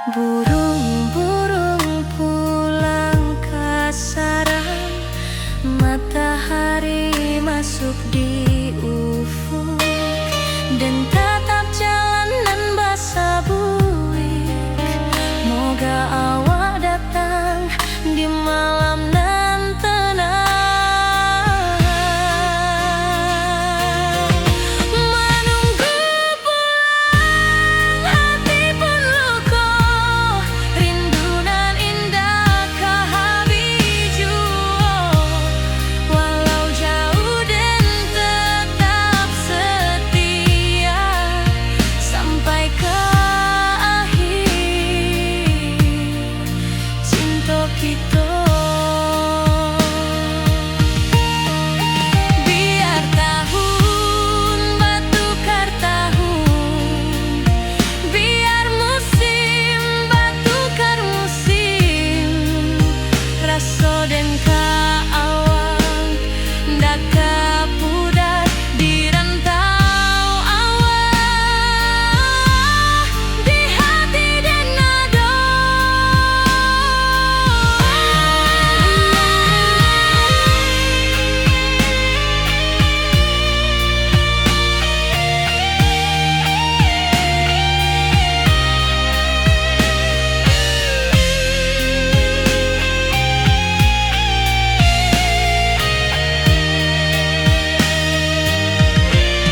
Burung-burung pulang ke sarang, matahari masuk di ufuk, dan tatap jalanan basah buik. Moga awak datang di malam nan tenang. Menunggu pulang hati pun luka, rindu nan indah ke habiju. Walau jauh dan tetap setia sampai ke akhir cinta kita. Biar tahun batukar tahun, biar musim batukar musim, rasa dan kaawang ndak kapudar di rantau awak, di hati dan nado.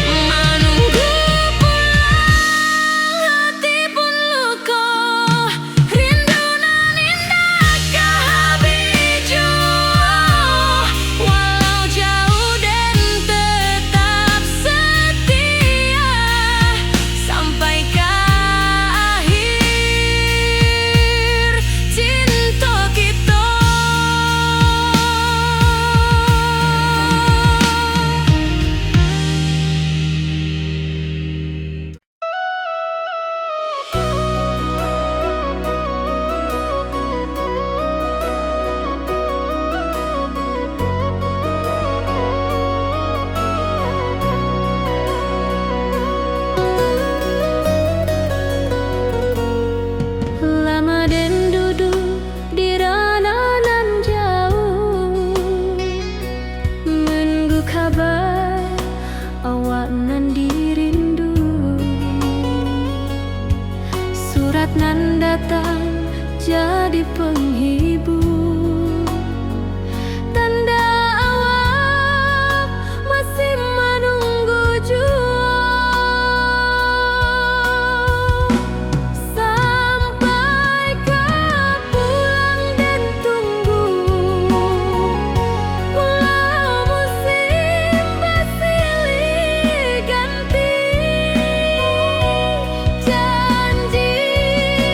Menunggu pulang hati pun luka, rindu nan indah ke habiju. Walau jauh dan tetap setia sampai ke akhir cinta kita. Lama dan duduk di rananan jauh, menunggu kabar awak nan dirindu. Surat nan datang jadi penghibur, tanda awak masih menunggu jua. Sampai ke pulang dan tunggu, walau musim bersilih ganti, janji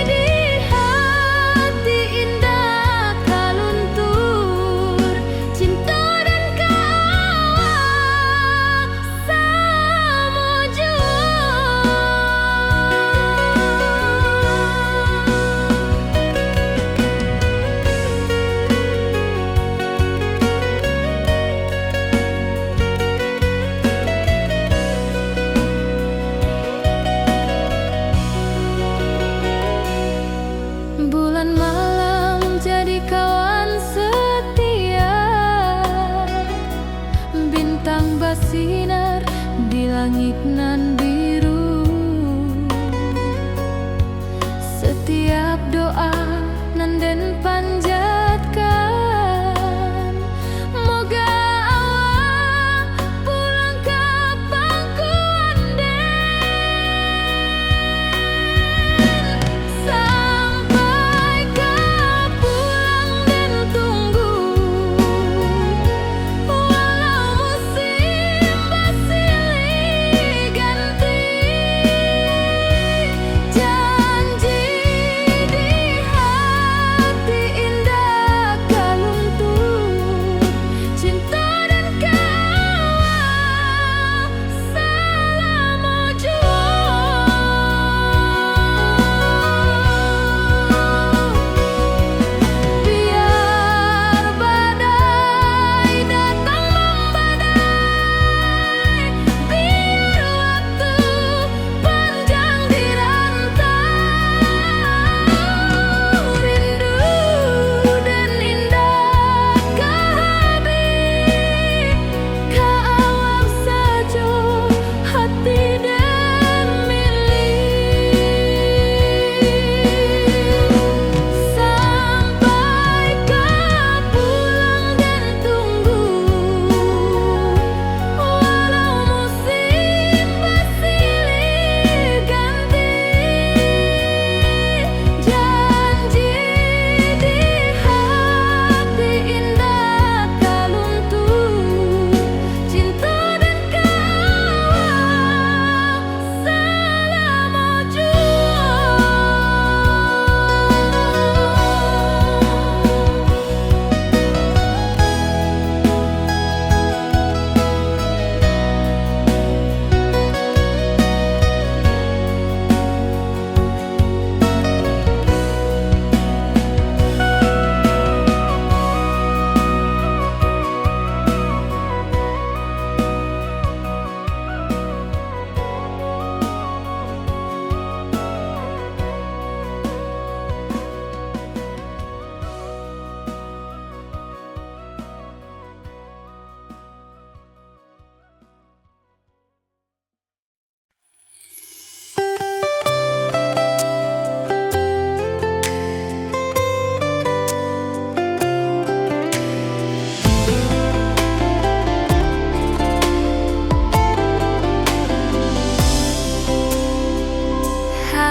di hati indah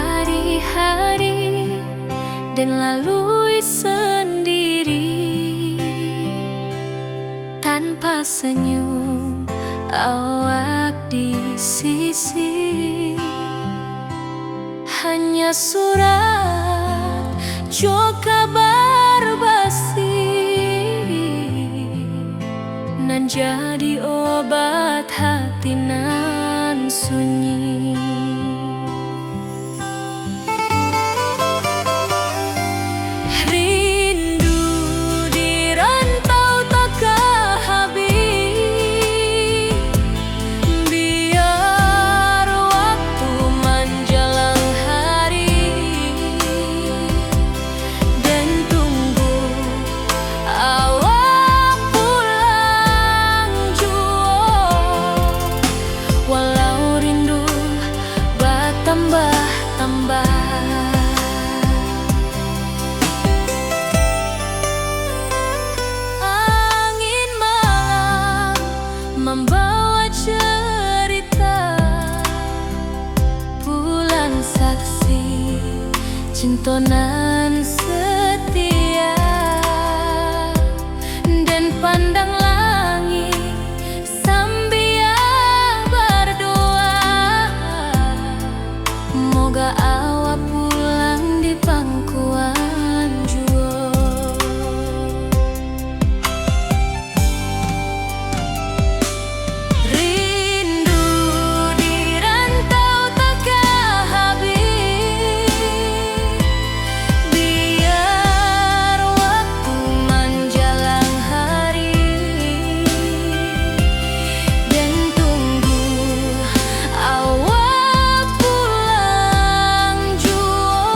hari-hari dan lalui sendiri tanpa senyum awak di sisi. Hanya surat jo kabar basi nan jadi obat hati nan sunyi. Rindu di rantau takkan habis, biar waktu menjelang hari dan tunggu awak pulang jua. Walau rindu bertambah-tambah, angin malam membawa cerita, bulan saksi cintonan setia, dan pandang langit sambil berdoa, moga awak pulang di pangkuan jua. Rindu di rantau takkan habis, biar waktu menjelang hari dan tunggu awak pulang jua.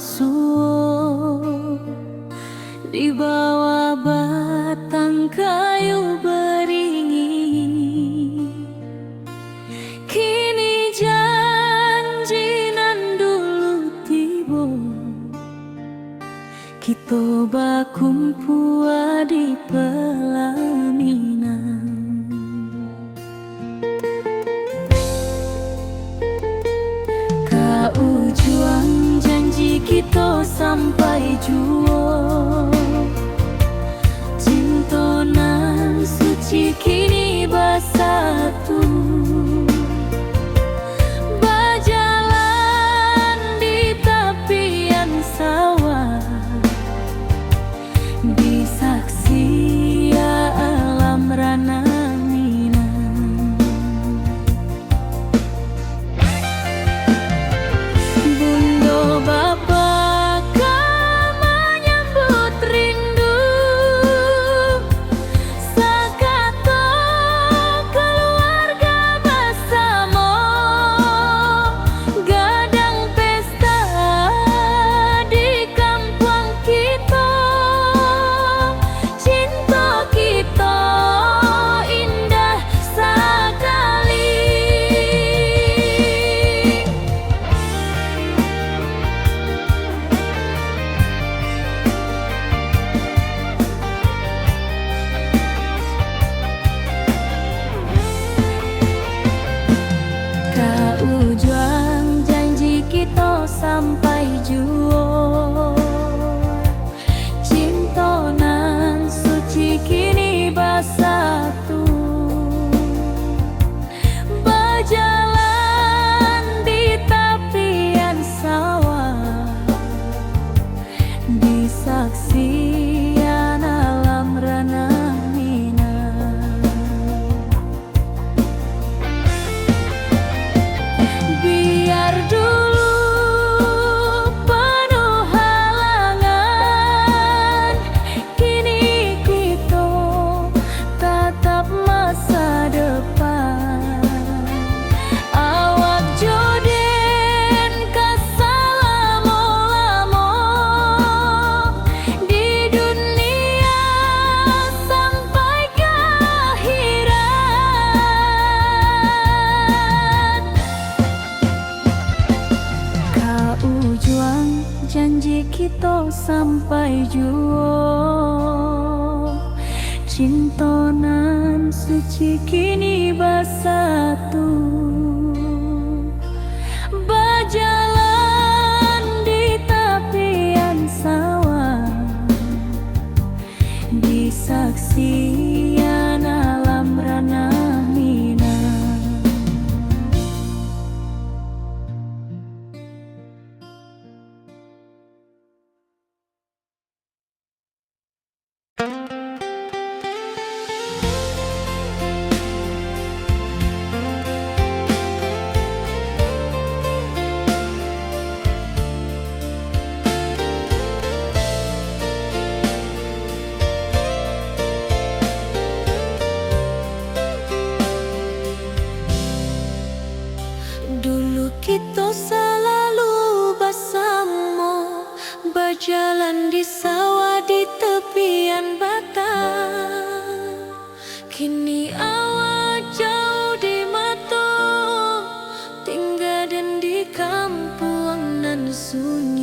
suo di bawah batang kayu beringin. Kini janji nan dulu tiba, kita bakumpul di pelaminan. Kau juang janji kita sampai jua, cinta nan suci kini bersatu. Berjalan di tepian sawah, di saksi alam rana Minang. Bunda bapa kau menyambut rindu, sekata keluarga bersama, gadang pesta di kampung kita. Cinta kita indah sekali. Kau juang janji kita sampai jua, cinta nan suci kini bersatu. Berjalan di tepian sawah, di saksian alam rana Minang. Biar dulu penuh halangan, kini kita tatap masa depan. Awak joden kesalamo-lamo di dunia sampai ke akhirat. Kau juang janji kita sampai jua, cinta nan suci kini bersatu. Berjalan di tepian sawah, di saksian alam rana Minang. Dulu kita selalu bersama, berjalan di sawah di tepian batang. Kini awak jauh di mata, tinggal dan di kampung nan sunyi.